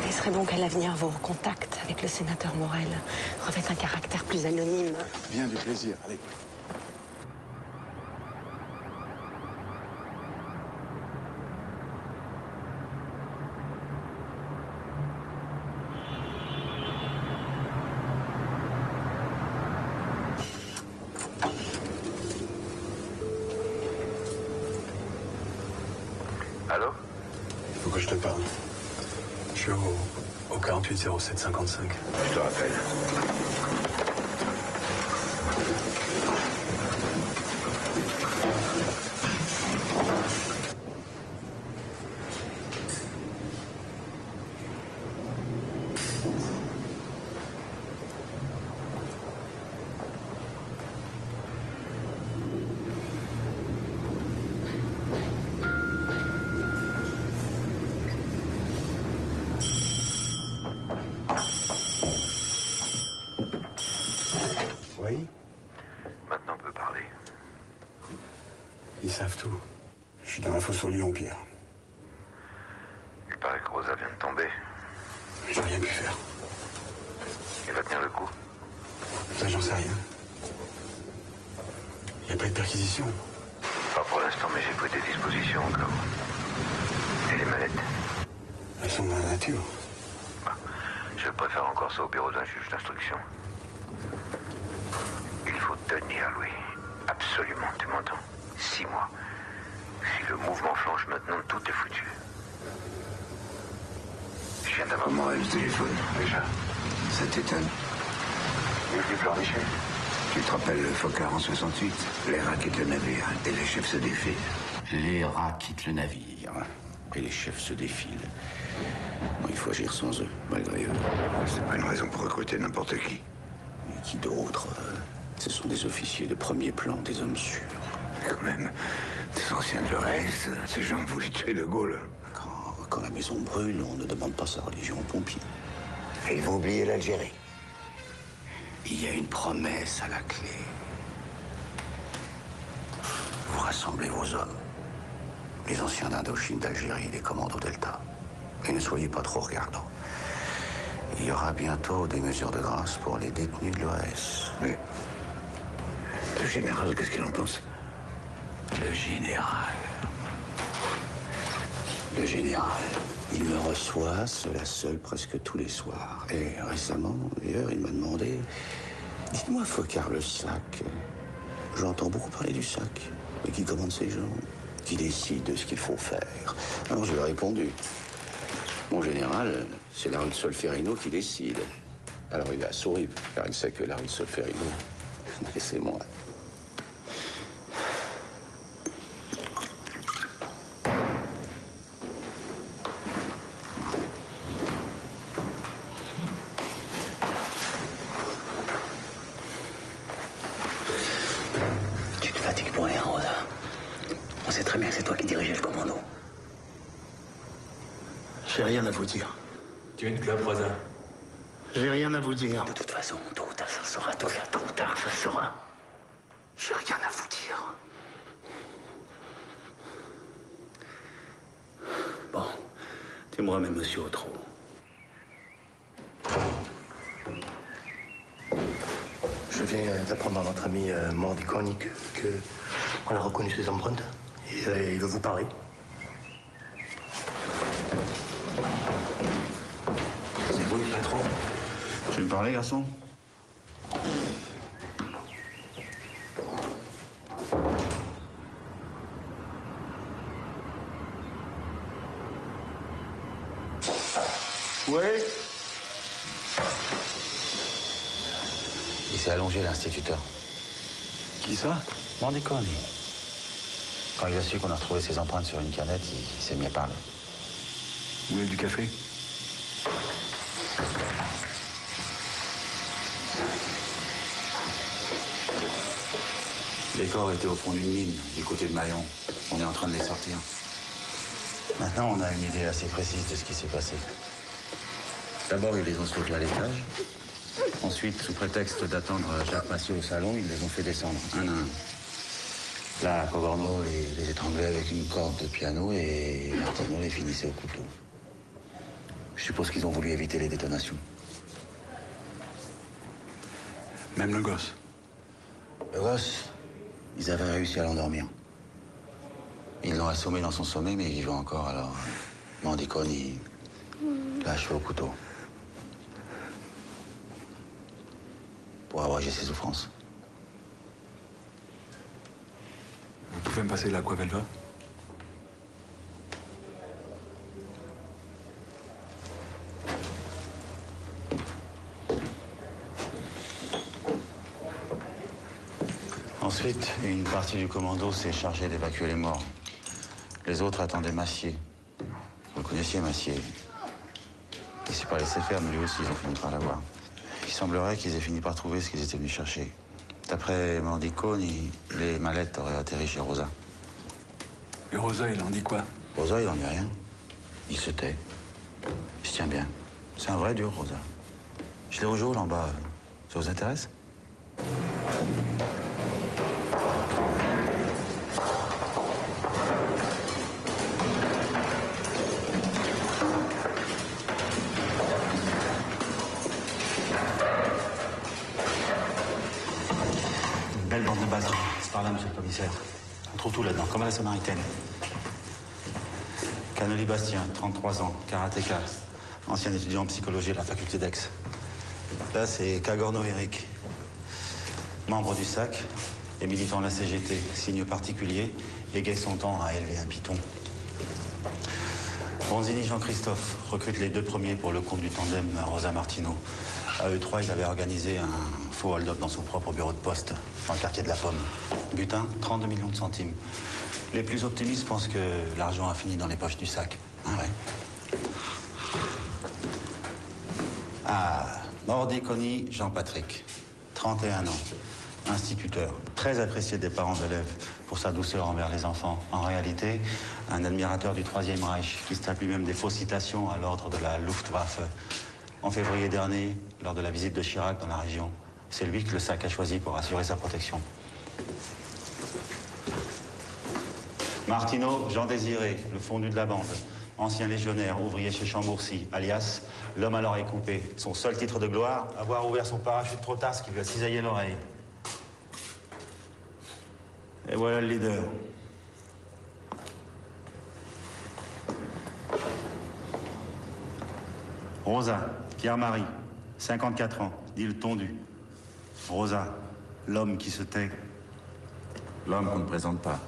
[SPEAKER 6] Quels seraient donc à l'avenir vos contacts avec le sénateur Morel? Revêtent un caractère plus anonyme.
[SPEAKER 4] Bien du plaisir, allez.
[SPEAKER 2] Allô?
[SPEAKER 4] Il faut que je te parle. Je suis au 48 07 55.
[SPEAKER 2] Je te rappelle.
[SPEAKER 4] Oui?
[SPEAKER 2] Maintenant, on peut parler.
[SPEAKER 4] Ils savent tout. Je suis dans la fosse au lion, Pierre.
[SPEAKER 2] Il paraît que Rosa vient de tomber.
[SPEAKER 4] J'ai rien pu faire.
[SPEAKER 2] Il va tenir le coup.
[SPEAKER 4] Ça, j'en sais rien. Il n'y a pas eu de perquisition.
[SPEAKER 2] Pas pour l'instant, mais j'ai pris des dispositions au cas où. Et les mallettes?
[SPEAKER 4] Elles sont dans la nature.
[SPEAKER 2] Je préfère encore ça au bureau d'un juge d'instruction. Il faut tenir, Louis. Absolument, tu m'entends? 6 mois. Si le mouvement flanche maintenant, tout est foutu. Je viens d'avoir Morel au téléphone, déjà. Ça t'étonne? Il est venu pleurnicher. Tu te rappelles le Fokker en 68? Les rats quittent le navire et les chefs se défilent.
[SPEAKER 21] Les rats quittent le navire et les chefs se défilent. Bon, il faut agir sans eux, malgré eux.
[SPEAKER 2] C'est pas une raison pour recruter n'importe qui.
[SPEAKER 21] Et qui d'autre? Ce sont des officiers de premier plan, des hommes sûrs.
[SPEAKER 2] Quand même, des anciens de l'ORS, ces gens voulaient tuer De Gaulle.
[SPEAKER 21] Quand la maison brûle, on ne demande pas sa religion aux pompiers.
[SPEAKER 2] Et ils vont oublier l'Algérie.
[SPEAKER 21] Il y a une promesse à la clé. Vous rassemblez vos hommes. Les anciens d'Indochine, d'Algérie, les commandos Delta. Et ne soyez pas trop regardants. Il y aura bientôt des mesures de grâce pour les détenus de l'OAS.
[SPEAKER 2] Oui. Le général, qu'est-ce qu'il en pense?
[SPEAKER 21] Le général. Le général. Il me reçoit, cela seul, presque tous les soirs. Et récemment, d'ailleurs, il m'a demandé... Dites-moi, Foccart, le sac. J'entends beaucoup parler du sac. Mais qui commande ces gens? qui décide de ce qu'il faut faire. Alors je lui ai répondu. Mon général, c'est la rue de Solferino qui décide. Alors il a souri, car il sait que la rue de Solferino, c'est moi. Tu te fatigues pour rien, Rosa. On sait très bien que c'est toi qui dirigeais le commando.
[SPEAKER 3] J'ai rien à vous dire.
[SPEAKER 17] Tu es une clope, Rosa.
[SPEAKER 3] J'ai rien à vous dire.
[SPEAKER 21] De toute façon, tôt ou tard, ça sera. Tôt ou tard, ça sera.
[SPEAKER 3] J'ai rien à vous dire.
[SPEAKER 21] Bon, tu me remets monsieur au trot.
[SPEAKER 3] Je viens d'apprendre à notre ami Mordiconi qu'on a reconnu ses empreintes. Et il veut vous parler.
[SPEAKER 21] C'est vous le patron?
[SPEAKER 1] Tu veux me parler, garçon?
[SPEAKER 21] Oui. Il s'est allongé, l'instituteur.
[SPEAKER 1] Qui ça?
[SPEAKER 21] Mordiconi. Quand il a su qu'on a retrouvé ses empreintes sur une canette, il s'est mis à parler.
[SPEAKER 1] Vous voulez du café?
[SPEAKER 21] Les corps étaient au fond d'une mine, du côté de Mayon. On est en train de les sortir. Maintenant, on a une idée assez précise de ce qui s'est passé. D'abord, ils les ont stockés à l'étage. Ensuite, sous prétexte d'attendre Jacques Massieu au salon, ils les ont fait descendre, un à un. Là, Cogorno les étranglait avec une corde de piano et Martino les finissait au couteau. Je suppose qu'ils ont voulu éviter les détonations.
[SPEAKER 1] Même le gosse?
[SPEAKER 21] Le gosse, ils avaient réussi à l'endormir. Ils l'ont assommé dans son sommeil, mais il vivait encore, alors Mordiconi l'a achevé au couteau. Pour abréger ses souffrances.
[SPEAKER 1] Vous pouvez me passer l'Aquavelva?
[SPEAKER 21] Ensuite, une partie du commando s'est chargée d'évacuer les morts. Les autres attendaient Massier. Vous le connaissiez, Massier? Il s'est pas laissé faire, mais lui aussi, ils ont fini par l'avoir. Il semblerait qu'ils aient fini par trouver ce qu'ils étaient venus chercher. D'après Mordiconi, les mallettes auraient atterri chez Rosa.
[SPEAKER 1] Et Rosa, il en dit quoi?
[SPEAKER 21] Rosa, il en dit rien. Il se tait. Il se tient bien. C'est un vrai dur, Rosa. Je l'ai au jour, là en bas. Ça vous intéresse?
[SPEAKER 12] Belle bande de bazar. C'est par là, monsieur le commissaire. On trouve tout là-dedans, comme à la Samaritaine.
[SPEAKER 21] Canoli Bastien, 33 ans, karatéka. Ancien étudiant en psychologie à la faculté d'Aix. Là, c'est Cagorno Eric. Membre du SAC et militant de la CGT. Signe particulier, égaye son temps à élever un python. Bronzini Jean-Christophe recrute les deux premiers pour le compte du tandem Rosa Martino. À eux trois, il avait organisé un faux hold-up dans son propre bureau de poste, dans le quartier de la Pomme. Butin, 32 millions de centimes. Les plus optimistes pensent que l'argent a fini dans les poches du SAC. Ah ouais. Ah, Mordiconi Jean-Patrick, 31 ans, instituteur, très apprécié des parents d'élèves pour sa douceur envers les enfants. En réalité, un admirateur du Troisième Reich qui se tape lui-même des fausses citations à l'ordre de la Luftwaffe. En février dernier, lors de la visite de Chirac dans la région, c'est lui que le SAC a choisi pour assurer sa protection. Martino Jean Désiré, le fondu de la bande. Ancien légionnaire, ouvrier chez Chambourcy, alias l'homme à l'oreille coupée. Son seul titre de gloire, avoir ouvert son parachute trop tard, ce qui lui a cisaillé l'oreille. Et voilà le leader. Rosa, Pierre-Marie, 54 ans, dit le tondu. Rosa, l'homme qui se tait. L'homme qu'on ne présente pas.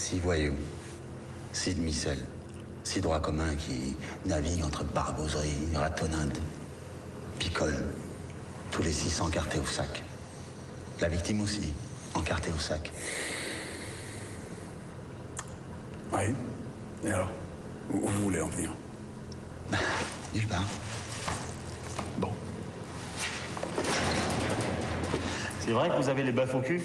[SPEAKER 21] 6 voyous, 6 demi-sels, 6 droits communs qui naviguent entre barbouzerie, ratonnade, picole. Tous les 6 encartés au sac. La victime aussi, encartée au sac.
[SPEAKER 4] Oui. Et alors? Où vous voulez en venir?
[SPEAKER 21] Nulle part.
[SPEAKER 4] Bon.
[SPEAKER 17] C'est vrai que vous avez les baffes au cul?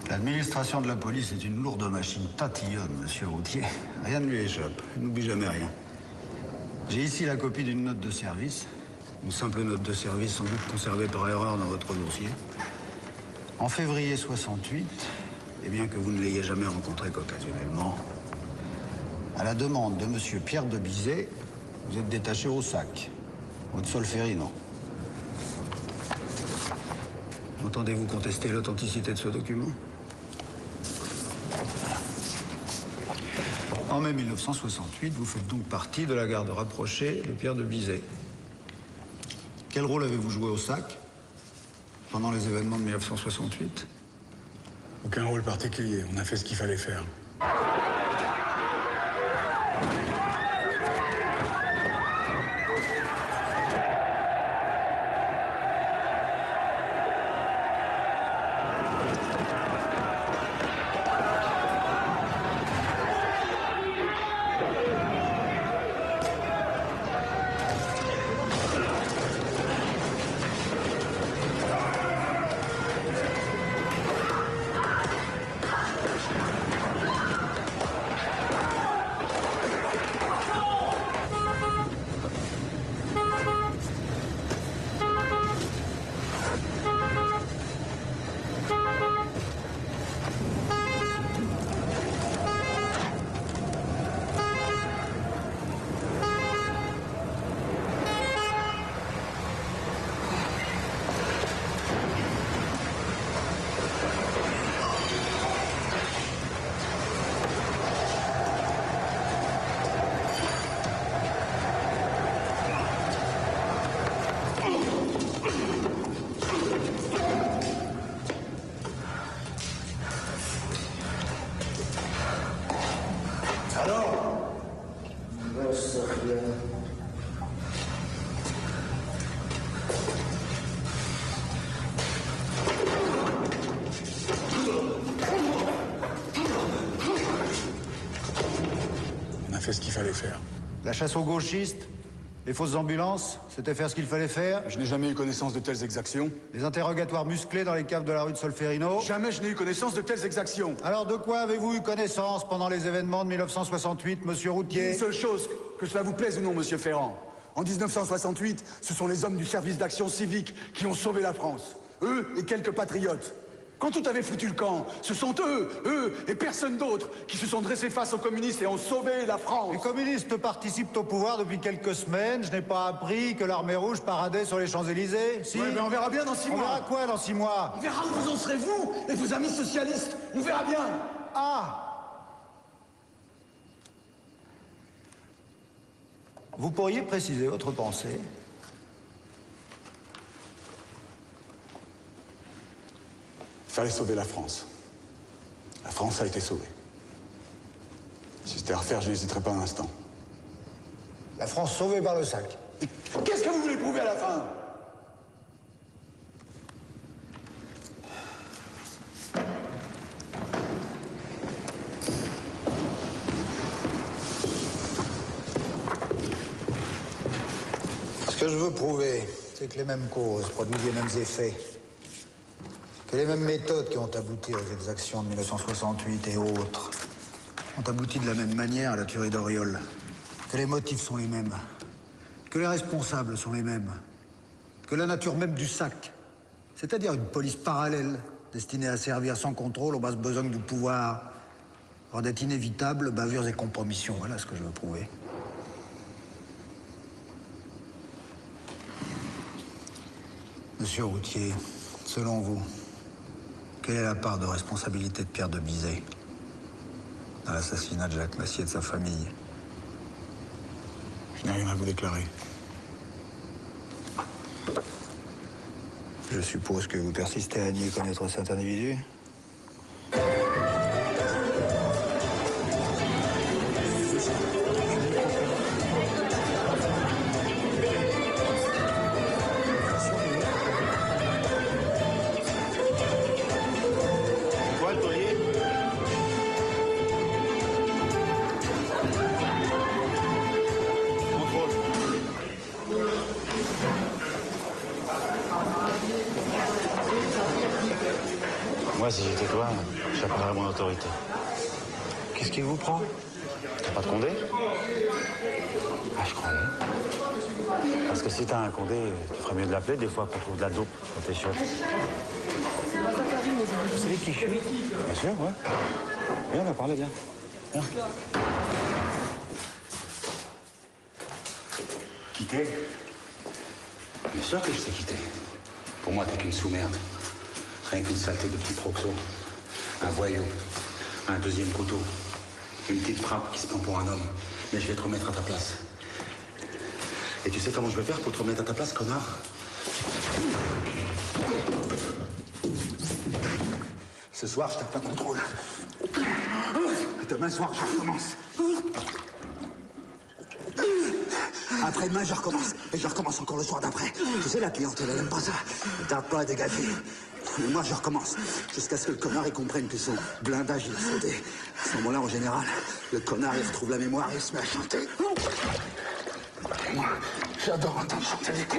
[SPEAKER 14] L'administration de la police est une lourde machine tatillonne, monsieur Routier. Rien ne lui échappe. Il n'oublie jamais rien. J'ai ici la copie d'une note de service. Une simple note de service sans doute conservée par erreur dans votre dossier. En février 68, et bien que vous ne l'ayez jamais rencontré qu'occasionnellement, à la demande de monsieur Pierre de Bizet, vous êtes détaché au sac, au Solferino. Entendez-vous contester l'authenticité de ce document? En mai 1968, vous faites donc partie de la garde rapprochée de Pierre de Bizet. Quel rôle avez-vous joué au sac pendant les événements de 1968?
[SPEAKER 4] Aucun rôle particulier. On a fait ce qu'il fallait faire. Fait ce qu'il fallait faire.
[SPEAKER 14] La chasse aux gauchistes, les fausses ambulances, c'était faire ce qu'il fallait faire?
[SPEAKER 4] Je n'ai jamais eu connaissance de telles exactions.
[SPEAKER 14] Les interrogatoires musclés dans les caves de la rue de Solferino?
[SPEAKER 4] Jamais je n'ai eu connaissance de telles exactions.
[SPEAKER 14] Alors de quoi avez-vous eu connaissance pendant les événements de 1968, monsieur Routier?
[SPEAKER 4] Une seule chose, que cela vous plaise ou non, monsieur Ferrand. En 1968, ce sont les hommes du service d'action civique qui ont sauvé la France. Eux et quelques patriotes. Quand tout avait foutu le camp, ce sont eux et personne d'autre qui se sont dressés face aux communistes et ont sauvé la France.
[SPEAKER 14] Les communistes participent au pouvoir depuis quelques semaines. Je n'ai pas appris que l'armée rouge paradait sur les Champs-Élysées. Si.
[SPEAKER 4] Ouais, mais on verra bien dans 6 mois.
[SPEAKER 14] On verra quoi dans 6 mois?
[SPEAKER 4] On verra où vous en serez, vous et vos amis socialistes. On verra bien.
[SPEAKER 14] Ah! Vous pourriez préciser votre pensée?
[SPEAKER 4] Il fallait sauver la France. La France a été sauvée. Si c'était à refaire, je n'hésiterais pas un instant.
[SPEAKER 14] La France sauvée par le sac.
[SPEAKER 4] Qu'est-ce que vous voulez prouver à la fin?
[SPEAKER 14] Ce que je veux prouver, c'est que les mêmes causes produisent les mêmes effets. Que les mêmes méthodes qui ont abouti aux exactions de 1968 et autres ont abouti de la même manière à la tuerie d'Auriol. Que les motifs sont les mêmes. Que les responsables sont les mêmes. Que la nature même du sac, c'est-à-dire une police parallèle destinée à servir sans contrôle aux basses besognes du pouvoir, rendait inévitables bavures et compromissions. Voilà ce que je veux prouver. Monsieur Routier, selon vous, quelle est la part de responsabilité de Pierre de Bizet? dans l'assassinat de Jacques Massier et de sa famille. Je n'ai rien à vous déclarer. Je suppose que vous persistez à nier connaître cet individu.
[SPEAKER 17] Moi, si j'étais toi, j'appellerais mon autorité.
[SPEAKER 14] Qu'est-ce qui vous prend?
[SPEAKER 17] T'as pas de Condé? Ah, je croyais. Parce que si t'as un Condé, tu ferais mieux de l'appeler des fois qu'on trouve de la dope quand t'es chaud.
[SPEAKER 14] Vous savez qui je suis?
[SPEAKER 17] Bien sûr, ouais. Viens, on va parler, viens. Viens. Quitter? Bien sûr que je sais quitter. Pour moi, t'es qu'une sous-merde. Rien qu'une saleté de petit proxo. Un voyou. Un deuxième couteau. Une petite frappe qui se prend pour un homme. Mais je vais te remettre à ta place. Et tu sais comment je vais faire pour te remettre à ta place, connard? Ce soir, je tape pas contrôle. Demain soir, je recommence. Après-demain, je recommence. Et je recommence encore le soir d'après. Tu sais, la clientèle, elle aime pas ça. Elle tarde pas à dégager. Mais moi, je recommence. Jusqu'à ce que le connard, il comprenne que son blindage, il est sauté. À ce moment-là, en général, le connard, il retrouve la mémoire et il se met à chanter. Et moi, j'adore entendre chanter les cons.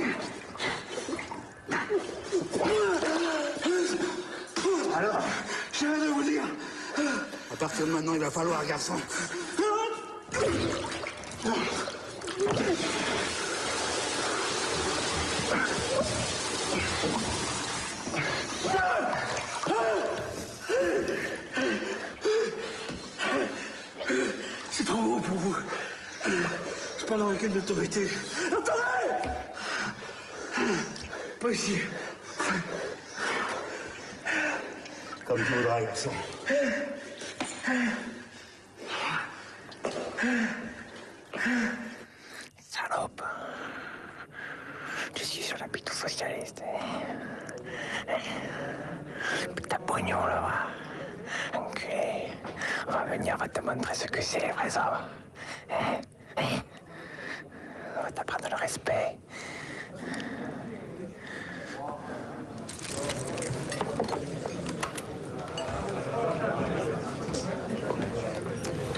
[SPEAKER 17] Alors, j'ai rien à vous dire. À partir de maintenant, il va falloir, garçon. C'est trop beau pour vous. Je parle avec une autorité. Attendez! Pas ici. Comme tu voudras, garçon.
[SPEAKER 3] Salope. Je suis sur la pitou socialiste. Putain pognon là-bas. Enculé. On va venir, on va te montrer ce que c'est les vrais hommes. On va t'apprendre le respect.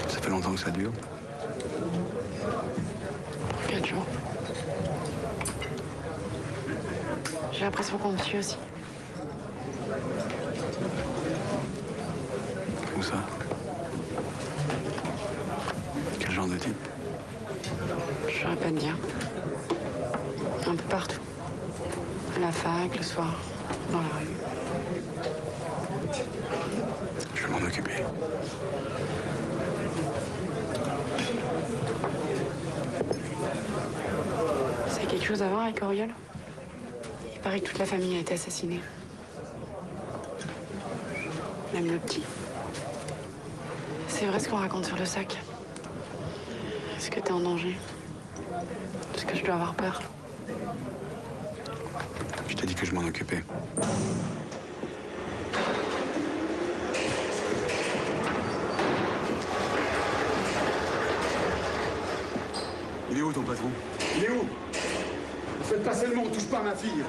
[SPEAKER 1] Ça fait longtemps que ça dure?
[SPEAKER 6] 4 jours. J'ai l'impression qu'on me suit aussi.
[SPEAKER 1] Où ça? Quel genre de type?
[SPEAKER 6] Je saurais pas te dire. Un peu partout. À la fac, le soir, dans la rue.
[SPEAKER 1] Je vais m'en occuper.
[SPEAKER 6] C'est quelque chose à voir avec Auriol? Il paraît que toute la famille a été assassinée. Même le petit. C'est vrai ce qu'on raconte sur le sac. Est-ce que t'es en danger? Est-ce que je dois avoir peur?
[SPEAKER 1] Je t'ai dit que je m'en occupais. Il est où ton patron? Il est où? Ne faites pas seulement, on touche pas à ma fille.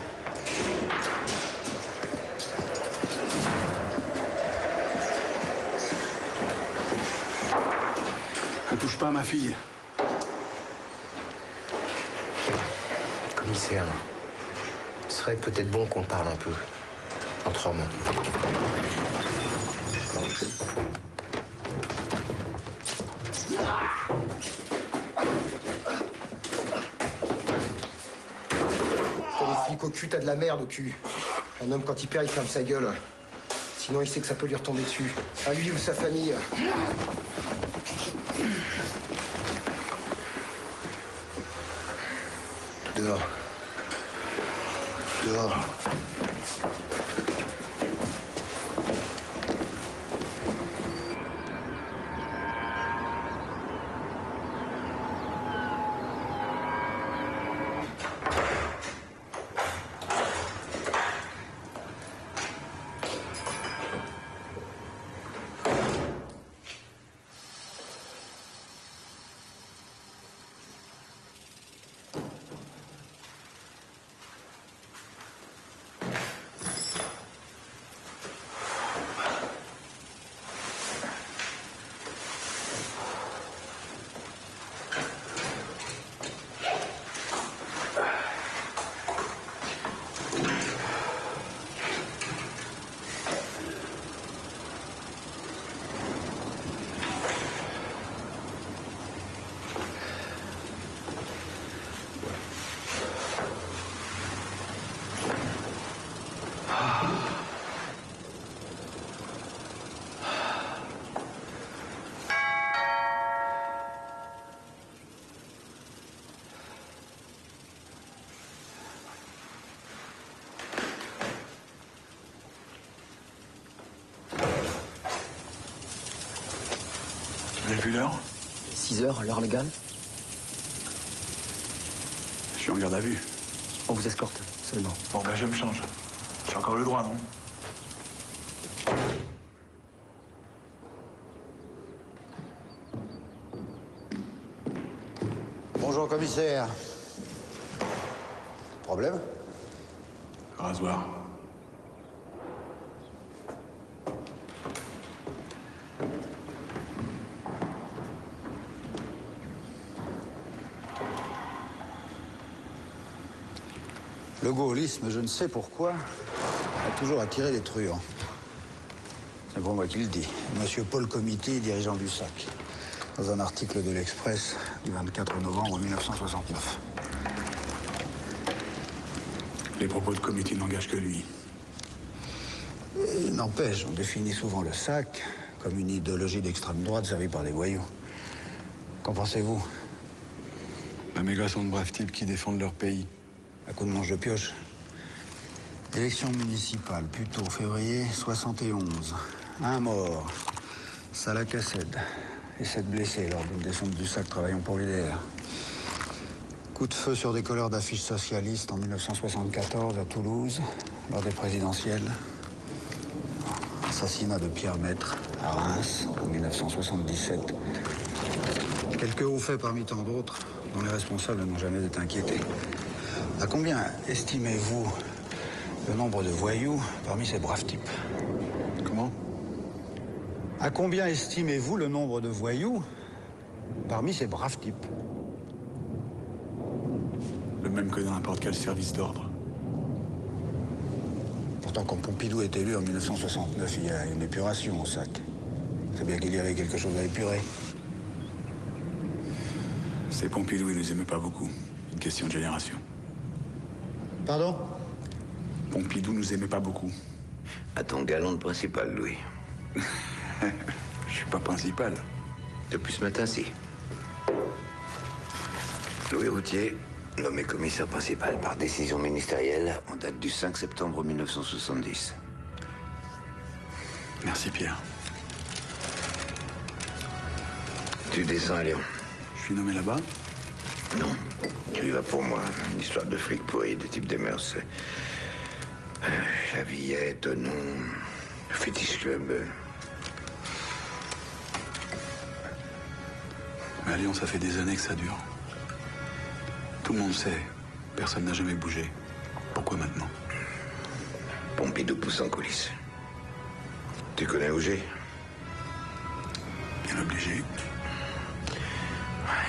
[SPEAKER 1] Ne touche pas à ma fille.
[SPEAKER 21] Commissaire, ce serait peut-être bon qu'on parle un peu, entre hommes.
[SPEAKER 5] T'as des flics au cul, t'as de la merde au cul. Un homme, quand il perd, il ferme sa gueule. Sinon, il sait que ça peut lui retomber dessus. À lui ou sa famille.
[SPEAKER 21] Dehors. Dehors.
[SPEAKER 4] Vous avez vu l'heure?
[SPEAKER 9] 6 heures, l'heure légale.
[SPEAKER 4] Je suis en garde à vue.
[SPEAKER 9] On vous escorte, seulement.
[SPEAKER 4] Bon, ben je me change. J'ai encore le droit, non?
[SPEAKER 14] Bonjour, commissaire. Problème?
[SPEAKER 4] Rasoir.
[SPEAKER 14] Le gaullisme, je ne sais pourquoi, a toujours attiré les truands. C'est pour moi qui le dis. Monsieur Paul Comité, dirigeant du SAC, dans un article de l'Express du 24 novembre 1969.
[SPEAKER 4] Les propos de Comité n'engagent que lui.
[SPEAKER 14] Il n'empêche, on définit souvent le SAC comme une idéologie d'extrême droite servie par des voyous. Qu'en pensez-vous?
[SPEAKER 1] La migration de braves types qui défendent leur pays.
[SPEAKER 14] À coup de manche de pioche. Élection municipale, plutôt février 71. 1 mort. Salah Kassed. Et 7 blessés lors d'une descente du SAC travaillant pour l'UDR. Coup de feu sur des couleurs d'affiches socialistes en 1974 à Toulouse, lors des présidentielles. Assassinat de Pierre Maître à Reims en 1977. Quelques hauts faits parmi tant d'autres, dont les responsables n'ont jamais été inquiétés. À combien estimez-vous le nombre de voyous parmi ces braves types?
[SPEAKER 1] Comment?
[SPEAKER 14] À combien estimez-vous le nombre de voyous parmi ces braves types?
[SPEAKER 4] Le même que dans n'importe quel service d'ordre.
[SPEAKER 14] Pourtant, quand Pompidou est élu en 1969, il y a une épuration au SAC. C'est bien qu'il y avait quelque chose à épurer.
[SPEAKER 4] C'est Pompidou, il nous aimait pas beaucoup. Une question de génération.
[SPEAKER 14] Pardon?
[SPEAKER 1] Pompidou nous aimait pas beaucoup.
[SPEAKER 2] À ton galon de principal, Louis.
[SPEAKER 1] Je suis pas principal.
[SPEAKER 2] Depuis ce matin, si. Louis Routier, nommé commissaire principal par décision ministérielle en date du 5 septembre 1970.
[SPEAKER 1] Merci, Pierre.
[SPEAKER 2] Tu descends à Lyon.
[SPEAKER 1] Je suis nommé là-bas?
[SPEAKER 2] Non. Tu y vas pour moi. Une histoire de flic pourri, de type des mœurs. La Villette, non. Le Fétiche Club.
[SPEAKER 1] Mais à Lyon, ça fait des années que ça dure. Tout le monde sait. Personne n'a jamais bougé. Pourquoi maintenant?
[SPEAKER 2] Pompidou pousse en coulisses. Tu connais Auger?
[SPEAKER 1] Bien obligé.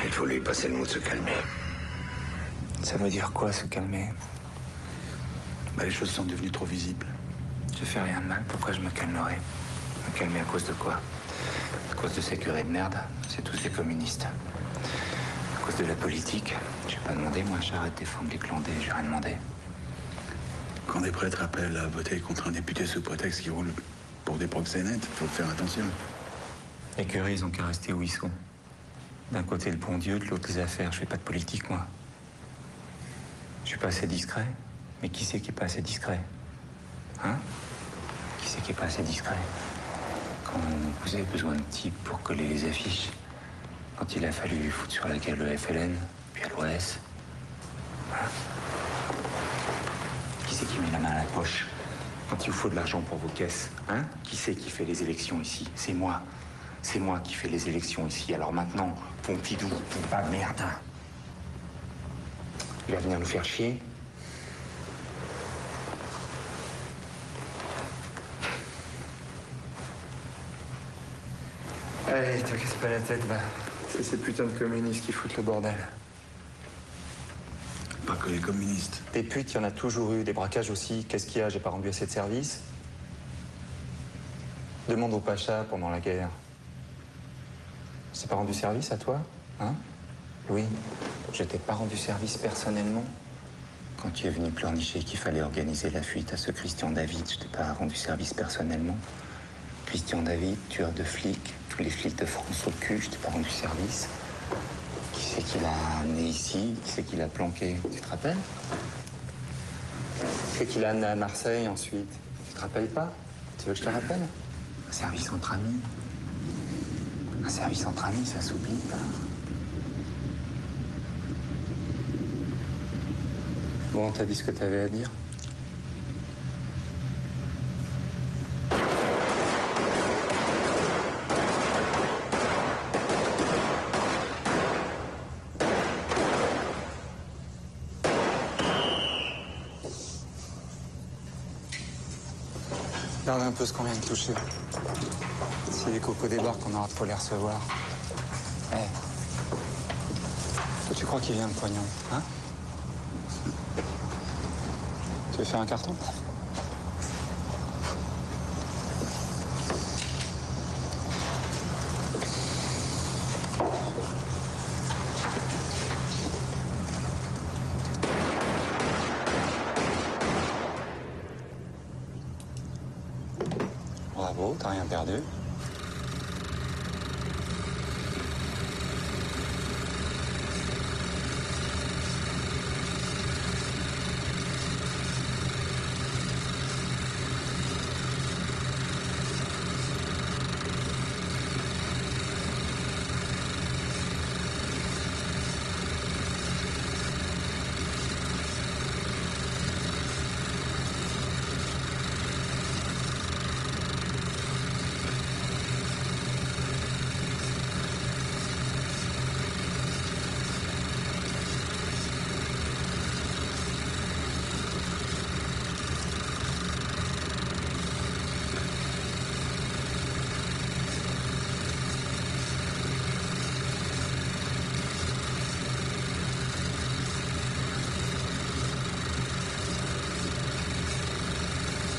[SPEAKER 2] Il faut lui passer le mot de se calmer.
[SPEAKER 9] Ça veut dire quoi, se calmer?
[SPEAKER 1] Les choses sont devenues trop visibles.
[SPEAKER 9] Je fais rien de mal, pourquoi je me calmerais? Me calmer à cause de quoi? À cause de ces curés de merde, c'est tous des communistes. À cause de la politique, j'ai pas demandé, moi, j'arrête de défendre les clandés, j'ai rien demandé.
[SPEAKER 1] Quand des prêtres appellent à voter contre un député sous prétexte qu'il roule pour des proxénètes, faut faire attention.
[SPEAKER 9] Les curés, ils ont qu'à rester où ils sont. D'un côté le bon Dieu, de l'autre les affaires. Je fais pas de politique, moi. Je suis pas assez discret. Mais qui c'est qui est pas assez discret? Hein? Qui c'est qui est pas assez discret? Quand vous avez besoin de types pour coller les affiches, quand il a fallu foutre sur la gueule le FLN, puis à l'OS. Hein? Qui c'est qui met la main à la poche quand il vous faut de l'argent pour vos caisses? Hein? Qui c'est qui fait les élections ici? C'est moi. C'est moi qui fais les élections ici. Alors maintenant, Pompidou, pas merde. Il va venir nous faire chier. Allez, te casse pas la tête, va. C'est ces putains de communistes qui foutent le bordel.
[SPEAKER 1] Pas que les communistes.
[SPEAKER 9] Des putes, il y en a toujours eu. Des braquages aussi. Qu'est-ce qu'il y a? J'ai pas rendu assez de service. Demande au Pacha pendant la guerre. C'est pas rendu service à toi? Hein? Oui. Je t'ai pas rendu service personnellement. Quand tu es venu pleurnicher qu'il fallait organiser la fuite à ce Christian David, je t'ai pas rendu service personnellement. Christian David, tueur de flics, tous les flics de France au cul, je t'ai pas rendu service. Qui c'est qui l'a amené ici? Qui c'est qui l'a planqué? Tu te rappelles? Qui c'est qui l'a amené à Marseille ensuite? Tu te rappelles pas? Tu veux que je te rappelle? Un service entre amis. Un service entre amis, ça s'oublie pas. Bon, t'as dit ce que t'avais à dire? Regarde un peu ce qu'on vient de toucher. Si les cocos débarquent, on aura de quoi les recevoir. Eh. Toi, tu crois qu'il vient le pognon, hein? Tu veux faire un carton? Bravo, t'as rien perdu.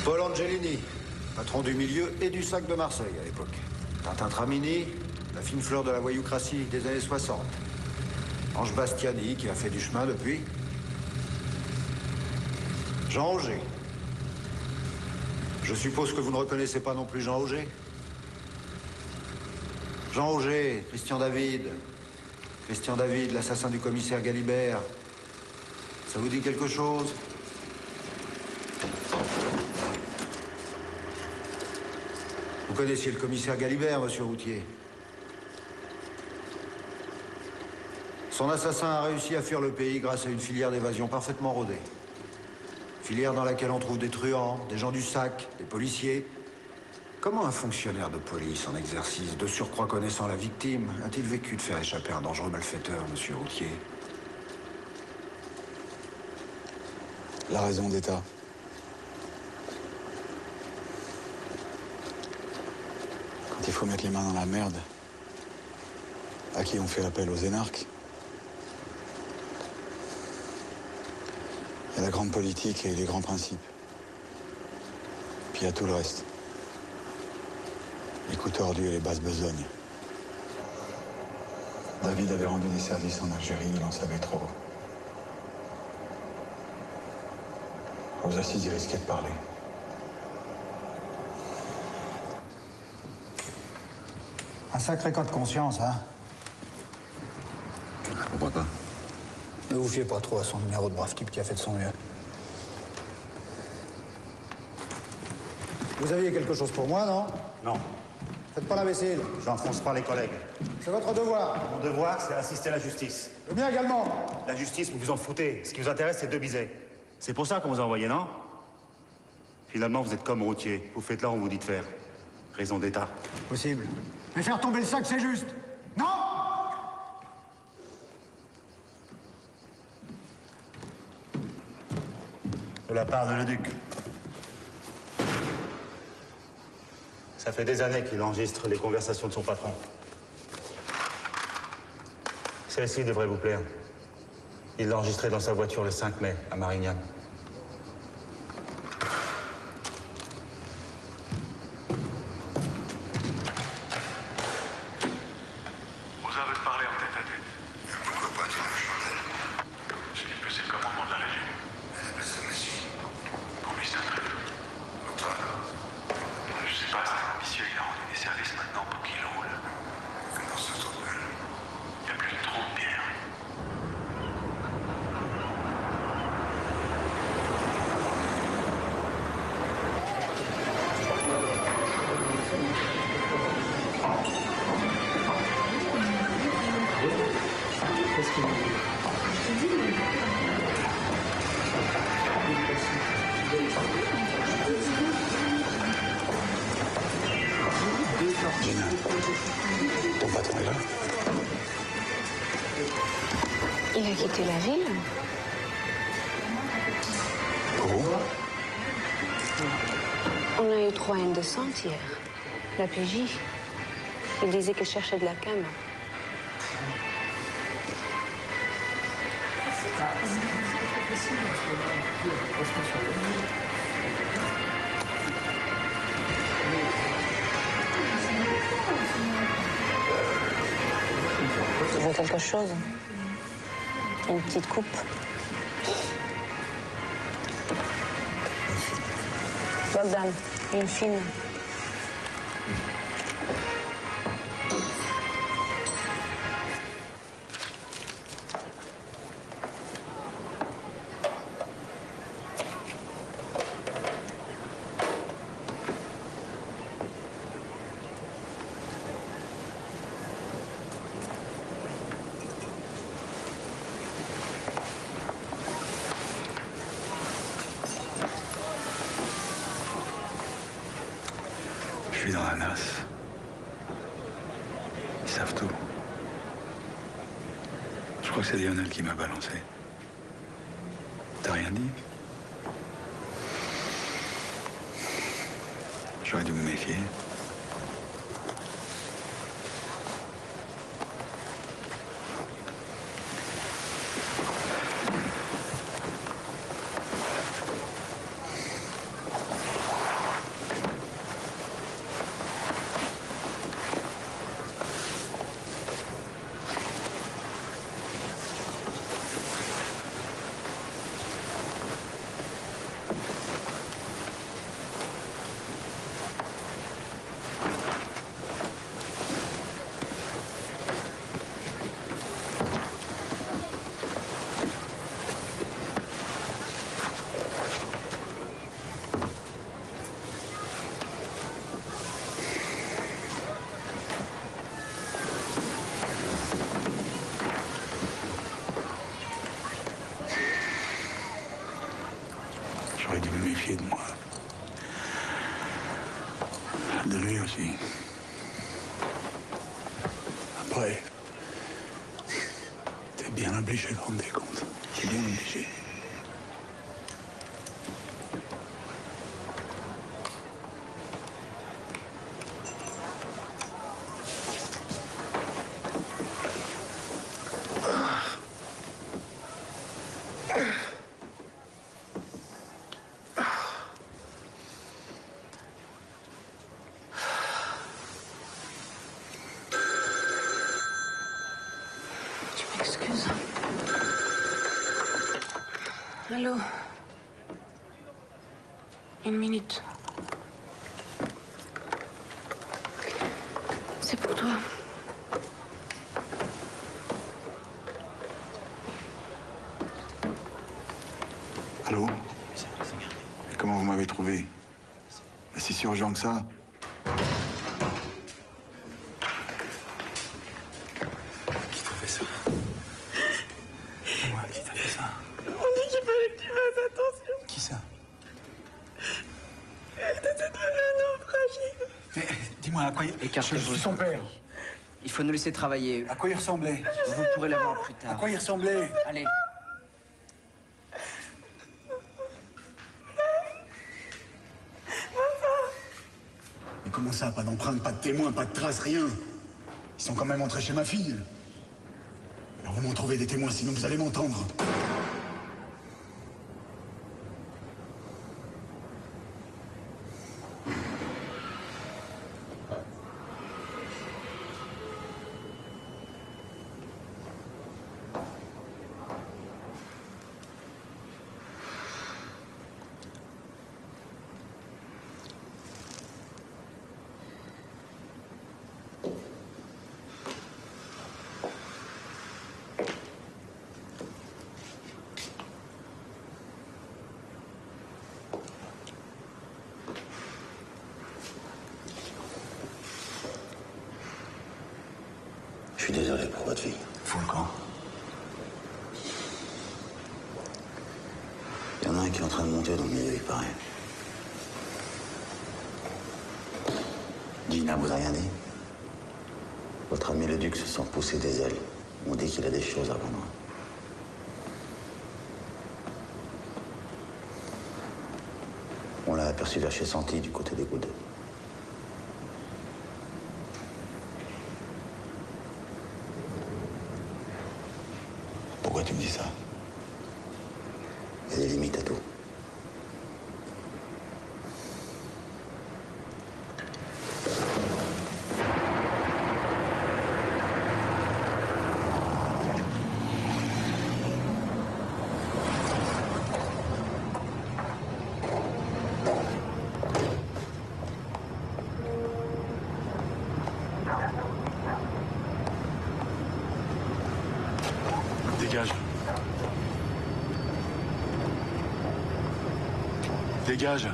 [SPEAKER 14] Paul Angelini, patron du milieu et du sac de Marseille à l'époque. Tintin Tramini, la fine fleur de la voyoucratie des années 60. Ange Bastiani, qui a fait du chemin depuis. Jean Auger. Je suppose que vous ne reconnaissez pas non plus Jean Auger? Jean Auger, Christian David. Christian David, l'assassin du commissaire Galibert. Ça vous dit quelque chose? Vous connaissiez le commissaire Galibert, monsieur Routier? Son assassin a réussi à fuir le pays grâce à une filière d'évasion parfaitement rodée. Filière dans laquelle on trouve des truands, des gens du sac, des policiers. Comment un fonctionnaire de police en exercice, de surcroît connaissant la victime, a-t-il vécu de faire échapper un dangereux malfaiteur, monsieur Routier?
[SPEAKER 4] La raison d'État. Quand il faut mettre les mains dans la merde, à qui on fait appel? Aux énarques? Il y a la grande politique et les grands principes. Puis il y a tout le reste. Les coups tordus et les basses besognes. David avait rendu des services en Algérie, il en savait trop. Aux assises, il risquait de parler.
[SPEAKER 14] Un sacré cas de conscience, hein?
[SPEAKER 21] Pourquoi pas?
[SPEAKER 14] Ne vous fiez pas trop à son numéro de brave type qui a fait de son mieux. Vous aviez quelque chose pour moi, non?
[SPEAKER 15] Non.
[SPEAKER 14] Faites pas l'imbécile.
[SPEAKER 15] J'enfonce pas les collègues.
[SPEAKER 14] C'est votre devoir.
[SPEAKER 15] Mon devoir, c'est assister à la justice.
[SPEAKER 14] Le mien également.
[SPEAKER 15] La justice, vous vous en foutez. Ce qui vous intéresse, c'est de biser. C'est pour ça qu'on vous a envoyé, non? Finalement, vous êtes comme Routier. Vous faites là où on vous dit de faire. Raison d'État.
[SPEAKER 14] Possible. Mais faire tomber le sac, c'est juste. Non!
[SPEAKER 15] De la part de Leduc. Ça fait des années qu'il enregistre les conversations de son patron. Celle-ci devrait vous plaire. Il l'a enregistrée dans sa voiture le 5 mai, à Marignane.
[SPEAKER 19] Vous avez parlé en tête à tête. Pourquoi pas dire le journal? Je dis que c'est le commandement de la région. À la place de monsieur. Commissaire Trèfle. Toi? Je sais pas, c'est ambitieux, il a rendu des services maintenant pour qu'il roule. Comment ça se trouve? Il y a plus de trop de bière.
[SPEAKER 1] Gina, ton patron est là?
[SPEAKER 6] Il a quitté la ville. On a eu 3 haines de descente hier. La PJ. Il disait qu'il cherchait de la cam. Tu veux quelque chose? Une petite coupe? Bogdan, une fine.
[SPEAKER 1] Je suis dans la nasse. Ils savent tout. Je crois que c'est Lionel qui m'a balancé. T'as rien dit? J'aurais dû me méfier. J'aurais dû me méfier de moi. De lui aussi. Après, t'es bien obligé de rendre des comptes. T'es bien obligé.
[SPEAKER 6] Excuse. Allô? Une minute. C'est pour toi.
[SPEAKER 1] Allô? Et comment vous m'avez trouvé? C'est si urgent que ça? Qui t'a fait ça? Moi, qui t'a fait ça?
[SPEAKER 10] On dit qu'il fallait que tu fasses attention.
[SPEAKER 1] Qui ça?
[SPEAKER 10] T'essaies de faire un naufrage.
[SPEAKER 1] Mais dis-moi, à quoi il... Je suis son père.
[SPEAKER 8] Il faut nous laisser travailler.
[SPEAKER 1] À quoi il ressemblait?
[SPEAKER 8] Vous pourrez l'avoir plus tard.
[SPEAKER 1] À quoi il ressemblait?
[SPEAKER 8] Allez.
[SPEAKER 4] Mais comment ça? Pas d'empreinte, pas de témoin, pas de traces, rien. Ils sont quand même entrés chez ma fille. Alors vous m'en trouvez des témoins, sinon vous allez m'entendre.
[SPEAKER 21] Je suis désolé pour votre fille.
[SPEAKER 1] Fous le camp.
[SPEAKER 21] Il y en a un qui est en train de monter dans le milieu, il paraît. Gina vous a rien dit? Votre ami le duc se sent pousser des ailes. On dit qu'il a des choses à vendre. On l'a aperçu vers chez Santi, du côté des Goudes.
[SPEAKER 1] Pourquoi tu me dis ça?
[SPEAKER 21] Il y a des limites à tout.
[SPEAKER 1] Dégage. Dégage.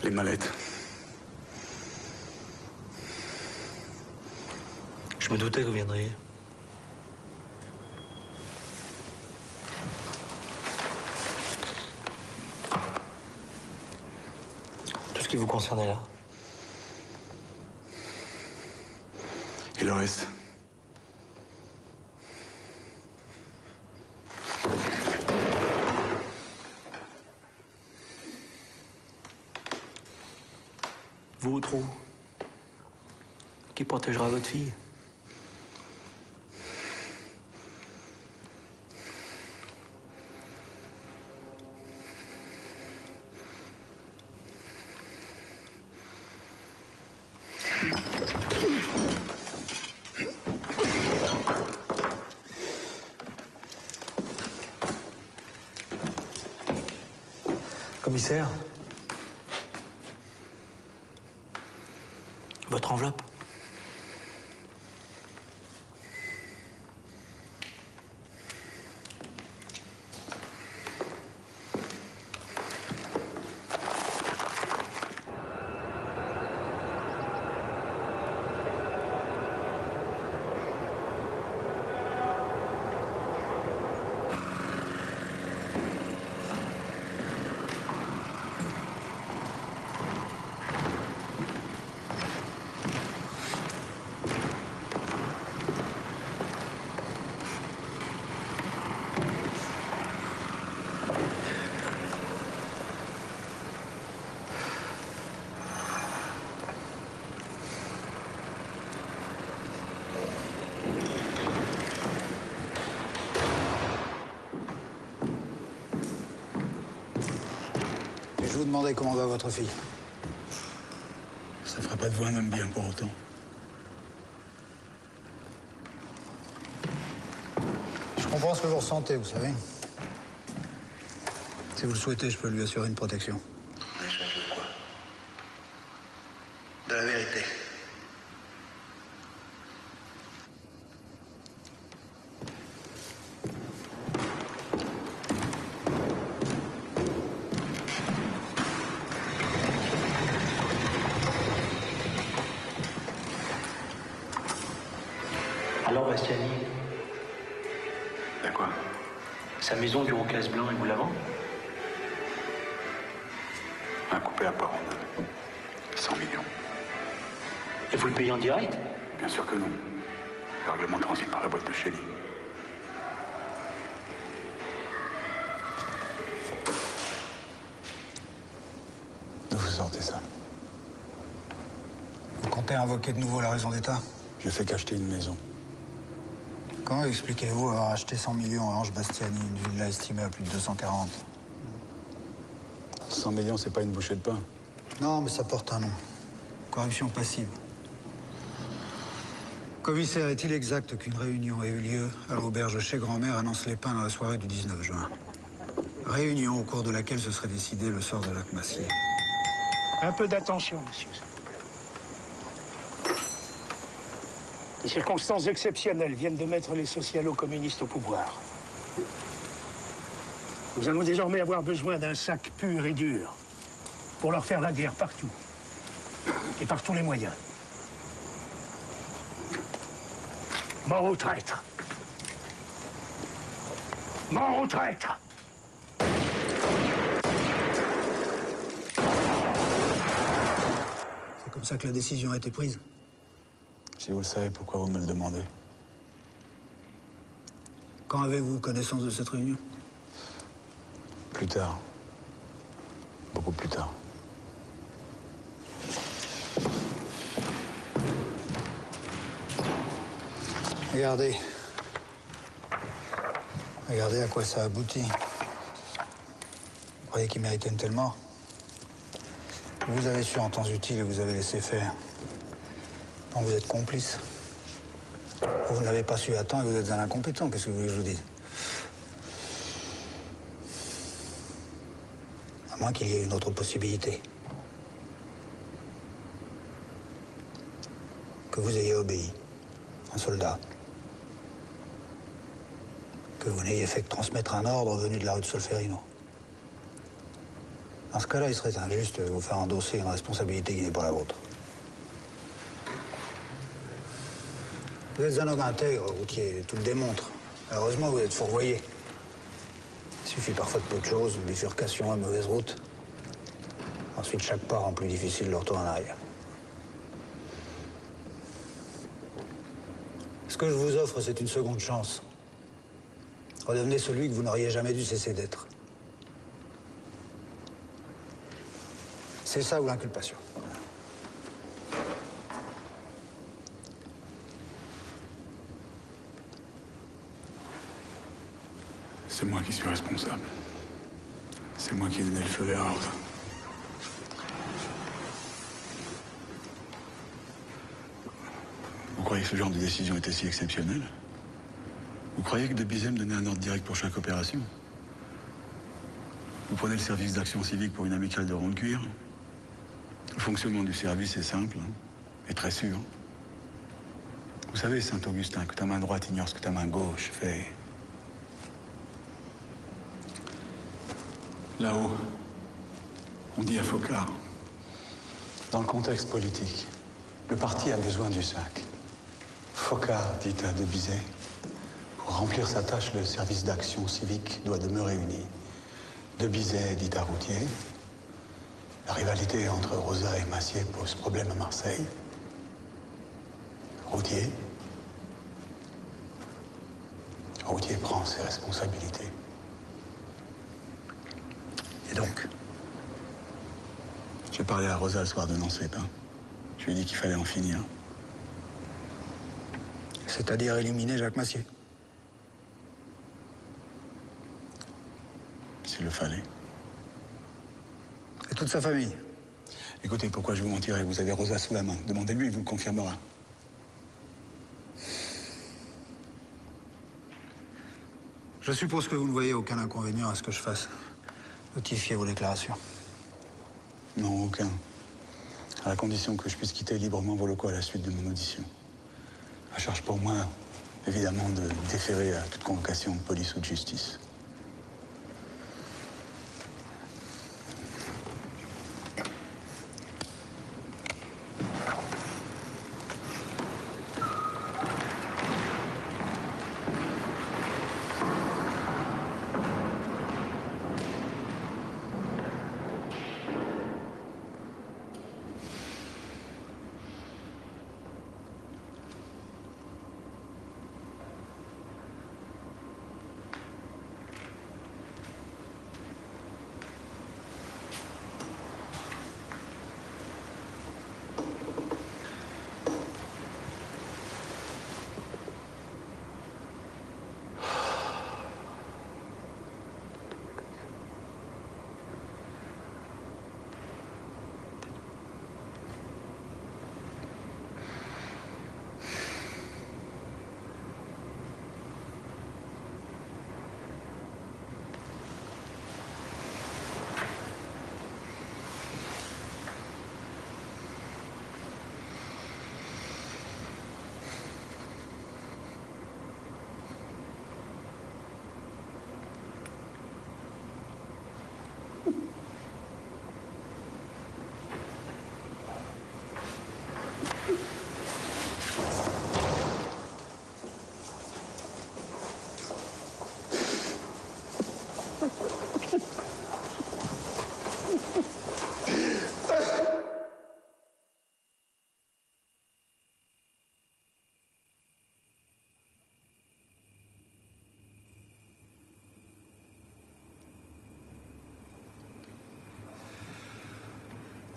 [SPEAKER 1] Les mallettes.
[SPEAKER 12] Je me doutais que vous viendriez. Tout ce qui vous concerne est là.
[SPEAKER 1] Et le reste?
[SPEAKER 12] Vous, trop. Qui protégera votre fille? Commissaire, votre enveloppe.
[SPEAKER 14] Je vous demandais comment va votre fille.
[SPEAKER 4] Ça ferait pas de vous un homme bien pour autant.
[SPEAKER 14] Je comprends ce que vous ressentez, vous savez. Si vous le souhaitez, je peux lui assurer une protection.
[SPEAKER 21] En échange de quoi? De la vérité.
[SPEAKER 12] Alors, Bastiani,
[SPEAKER 1] De quoi?
[SPEAKER 12] sa maison du Rocas Blanc, il vous la vend?
[SPEAKER 1] Un coupé à part en deux. 100 millions.
[SPEAKER 12] Et vous le payez en direct?
[SPEAKER 1] Bien sûr que non. Le règlement transite par la boîte de Shelley. D'où vous sortez ça?
[SPEAKER 14] Vous comptez invoquer de nouveau la raison d'État?
[SPEAKER 1] Je fais qu'acheter une maison.
[SPEAKER 14] Comment expliquez-vous avoir acheté 100 millions à Ange Bastiani, une villa estimée à plus de 240?
[SPEAKER 1] 100 millions, c'est pas une bouchée de pain.
[SPEAKER 14] Non, mais ça porte un nom. Corruption passive. Commissaire, est-il exact qu'une réunion ait eu lieu à l'auberge chez Grand-Mère à Nance-les-Pins dans la soirée du 19 juin? Réunion au cours de laquelle se serait décidé le sort de Lac Massier.
[SPEAKER 3] Un peu d'attention, monsieur. Les circonstances exceptionnelles viennent de mettre les socialo-communistes au pouvoir. Nous allons désormais avoir besoin d'un sac pur et dur pour leur faire la guerre partout. Et par tous les moyens. Mort aux traîtres. Mort aux traîtres.
[SPEAKER 14] C'est comme ça que la décision a été prise.
[SPEAKER 4] Si vous le savez, pourquoi vous me le demandez?
[SPEAKER 14] Quand avez-vous connaissance de cette réunion?
[SPEAKER 4] Plus tard. Beaucoup plus tard.
[SPEAKER 14] Regardez. Regardez à quoi ça aboutit. Vous croyez qu'il méritait une telle mort? Vous avez su en temps utile et vous avez laissé faire. Donc vous êtes complice. Vous n'avez pas su à temps et vous êtes un incompétent. Qu'est-ce que vous voulez que je vous dise? À moins qu'il y ait une autre possibilité. Que vous ayez obéi. Un soldat. Que vous n'ayez fait que transmettre un ordre venu de la rue de Solferino. Dans ce cas-là, il serait injuste de vous faire endosser une responsabilité qui n'est pas la vôtre. Vous êtes un homme intègre, routier, tout le démontre. Heureusement, vous êtes fourvoyé. Il suffit parfois de peu de choses, une bifurcation à mauvaise route. Ensuite, chaque pas rend plus difficile le retour en arrière. Ce que je vous offre, c'est une seconde chance. Redevenez celui que vous n'auriez jamais dû cesser d'être. C'est ça ou l'inculpation.
[SPEAKER 4] C'est moi qui suis responsable. C'est moi qui ai donné le feu vert à Rosa. Vous croyez que ce genre de décision était si exceptionnelle? Vous croyez que de Bizet me donnait un ordre direct pour chaque opération? Vous prenez le service d'action civique pour une amicale de rond de cuir? Le fonctionnement du service est simple, hein, et très sûr. Vous savez, Saint-Augustin, que ta main droite ignore ce que ta main gauche fait. Là-haut, on dit à Focard, dans le contexte politique, le parti a besoin du sac. Focard dit à de Bizet, pour remplir sa tâche, le service d'action civique doit demeurer uni. De Bizet dit à Routier, la rivalité entre Rosa et Massier pose problème à Marseille. Routier prend ses responsabilités. Et donc? J'ai parlé à Rosa le soir de Nancy-Pin. Je lui ai dit qu'il fallait en finir.
[SPEAKER 14] C'est-à-dire éliminer Jacques Massier.
[SPEAKER 4] S'il le fallait.
[SPEAKER 14] Et toute sa famille.
[SPEAKER 4] Écoutez, pourquoi je vous mentirais? Vous avez Rosa sous la main. Demandez-lui, il vous le confirmera.
[SPEAKER 14] Je suppose que vous ne voyez aucun inconvénient à ce que je fasse. Notifiez vos déclarations.
[SPEAKER 4] Non, aucun. À la condition que je puisse quitter librement vos locaux à la suite de mon audition. À charge pour moi, évidemment, de déférer à toute convocation de police ou de justice.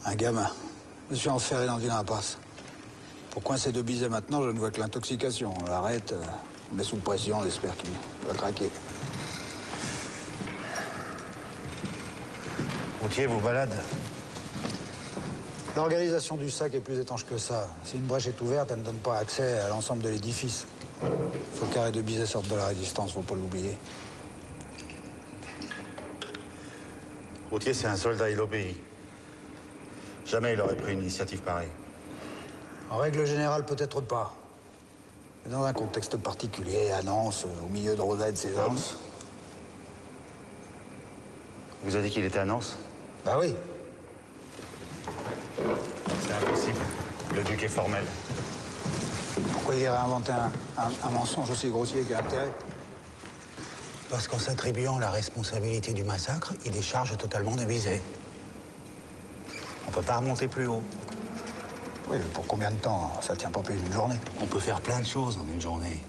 [SPEAKER 14] Un gamin. Je me suis enferré dans une impasse. Pour coincer de Bizet maintenant, je ne vois que l'intoxication. On l'arrête, on met sous pression, on espère qu'il va craquer.
[SPEAKER 17] Routier vous balade.
[SPEAKER 14] L'organisation du SAC est plus étanche que ça. Si une brèche est ouverte, elle ne donne pas accès à l'ensemble de l'édifice. Faut que Carré de Bizet sorte de la résistance, faut pas l'oublier.
[SPEAKER 17] Routier, c'est un soldat, il obéit. Jamais il aurait pris une initiative pareille.
[SPEAKER 14] En règle générale, peut-être pas. Mais dans un contexte particulier, à Nantes, au milieu de Rosette, ses hommes...
[SPEAKER 17] Vous avez dit qu'il était à Nantes?
[SPEAKER 14] Bah oui.
[SPEAKER 17] C'est impossible. Le duc est formel.
[SPEAKER 14] Pourquoi il irait inventer un mensonge aussi grossier qu'il a intérêt?
[SPEAKER 17] Parce qu'en s'attribuant la responsabilité du massacre, il décharge totalement de Bizet. On peut pas remonter plus haut.
[SPEAKER 14] Oui, mais pour combien de temps? Ça tient pas plus d'une journée.
[SPEAKER 17] On peut faire plein de choses en une journée.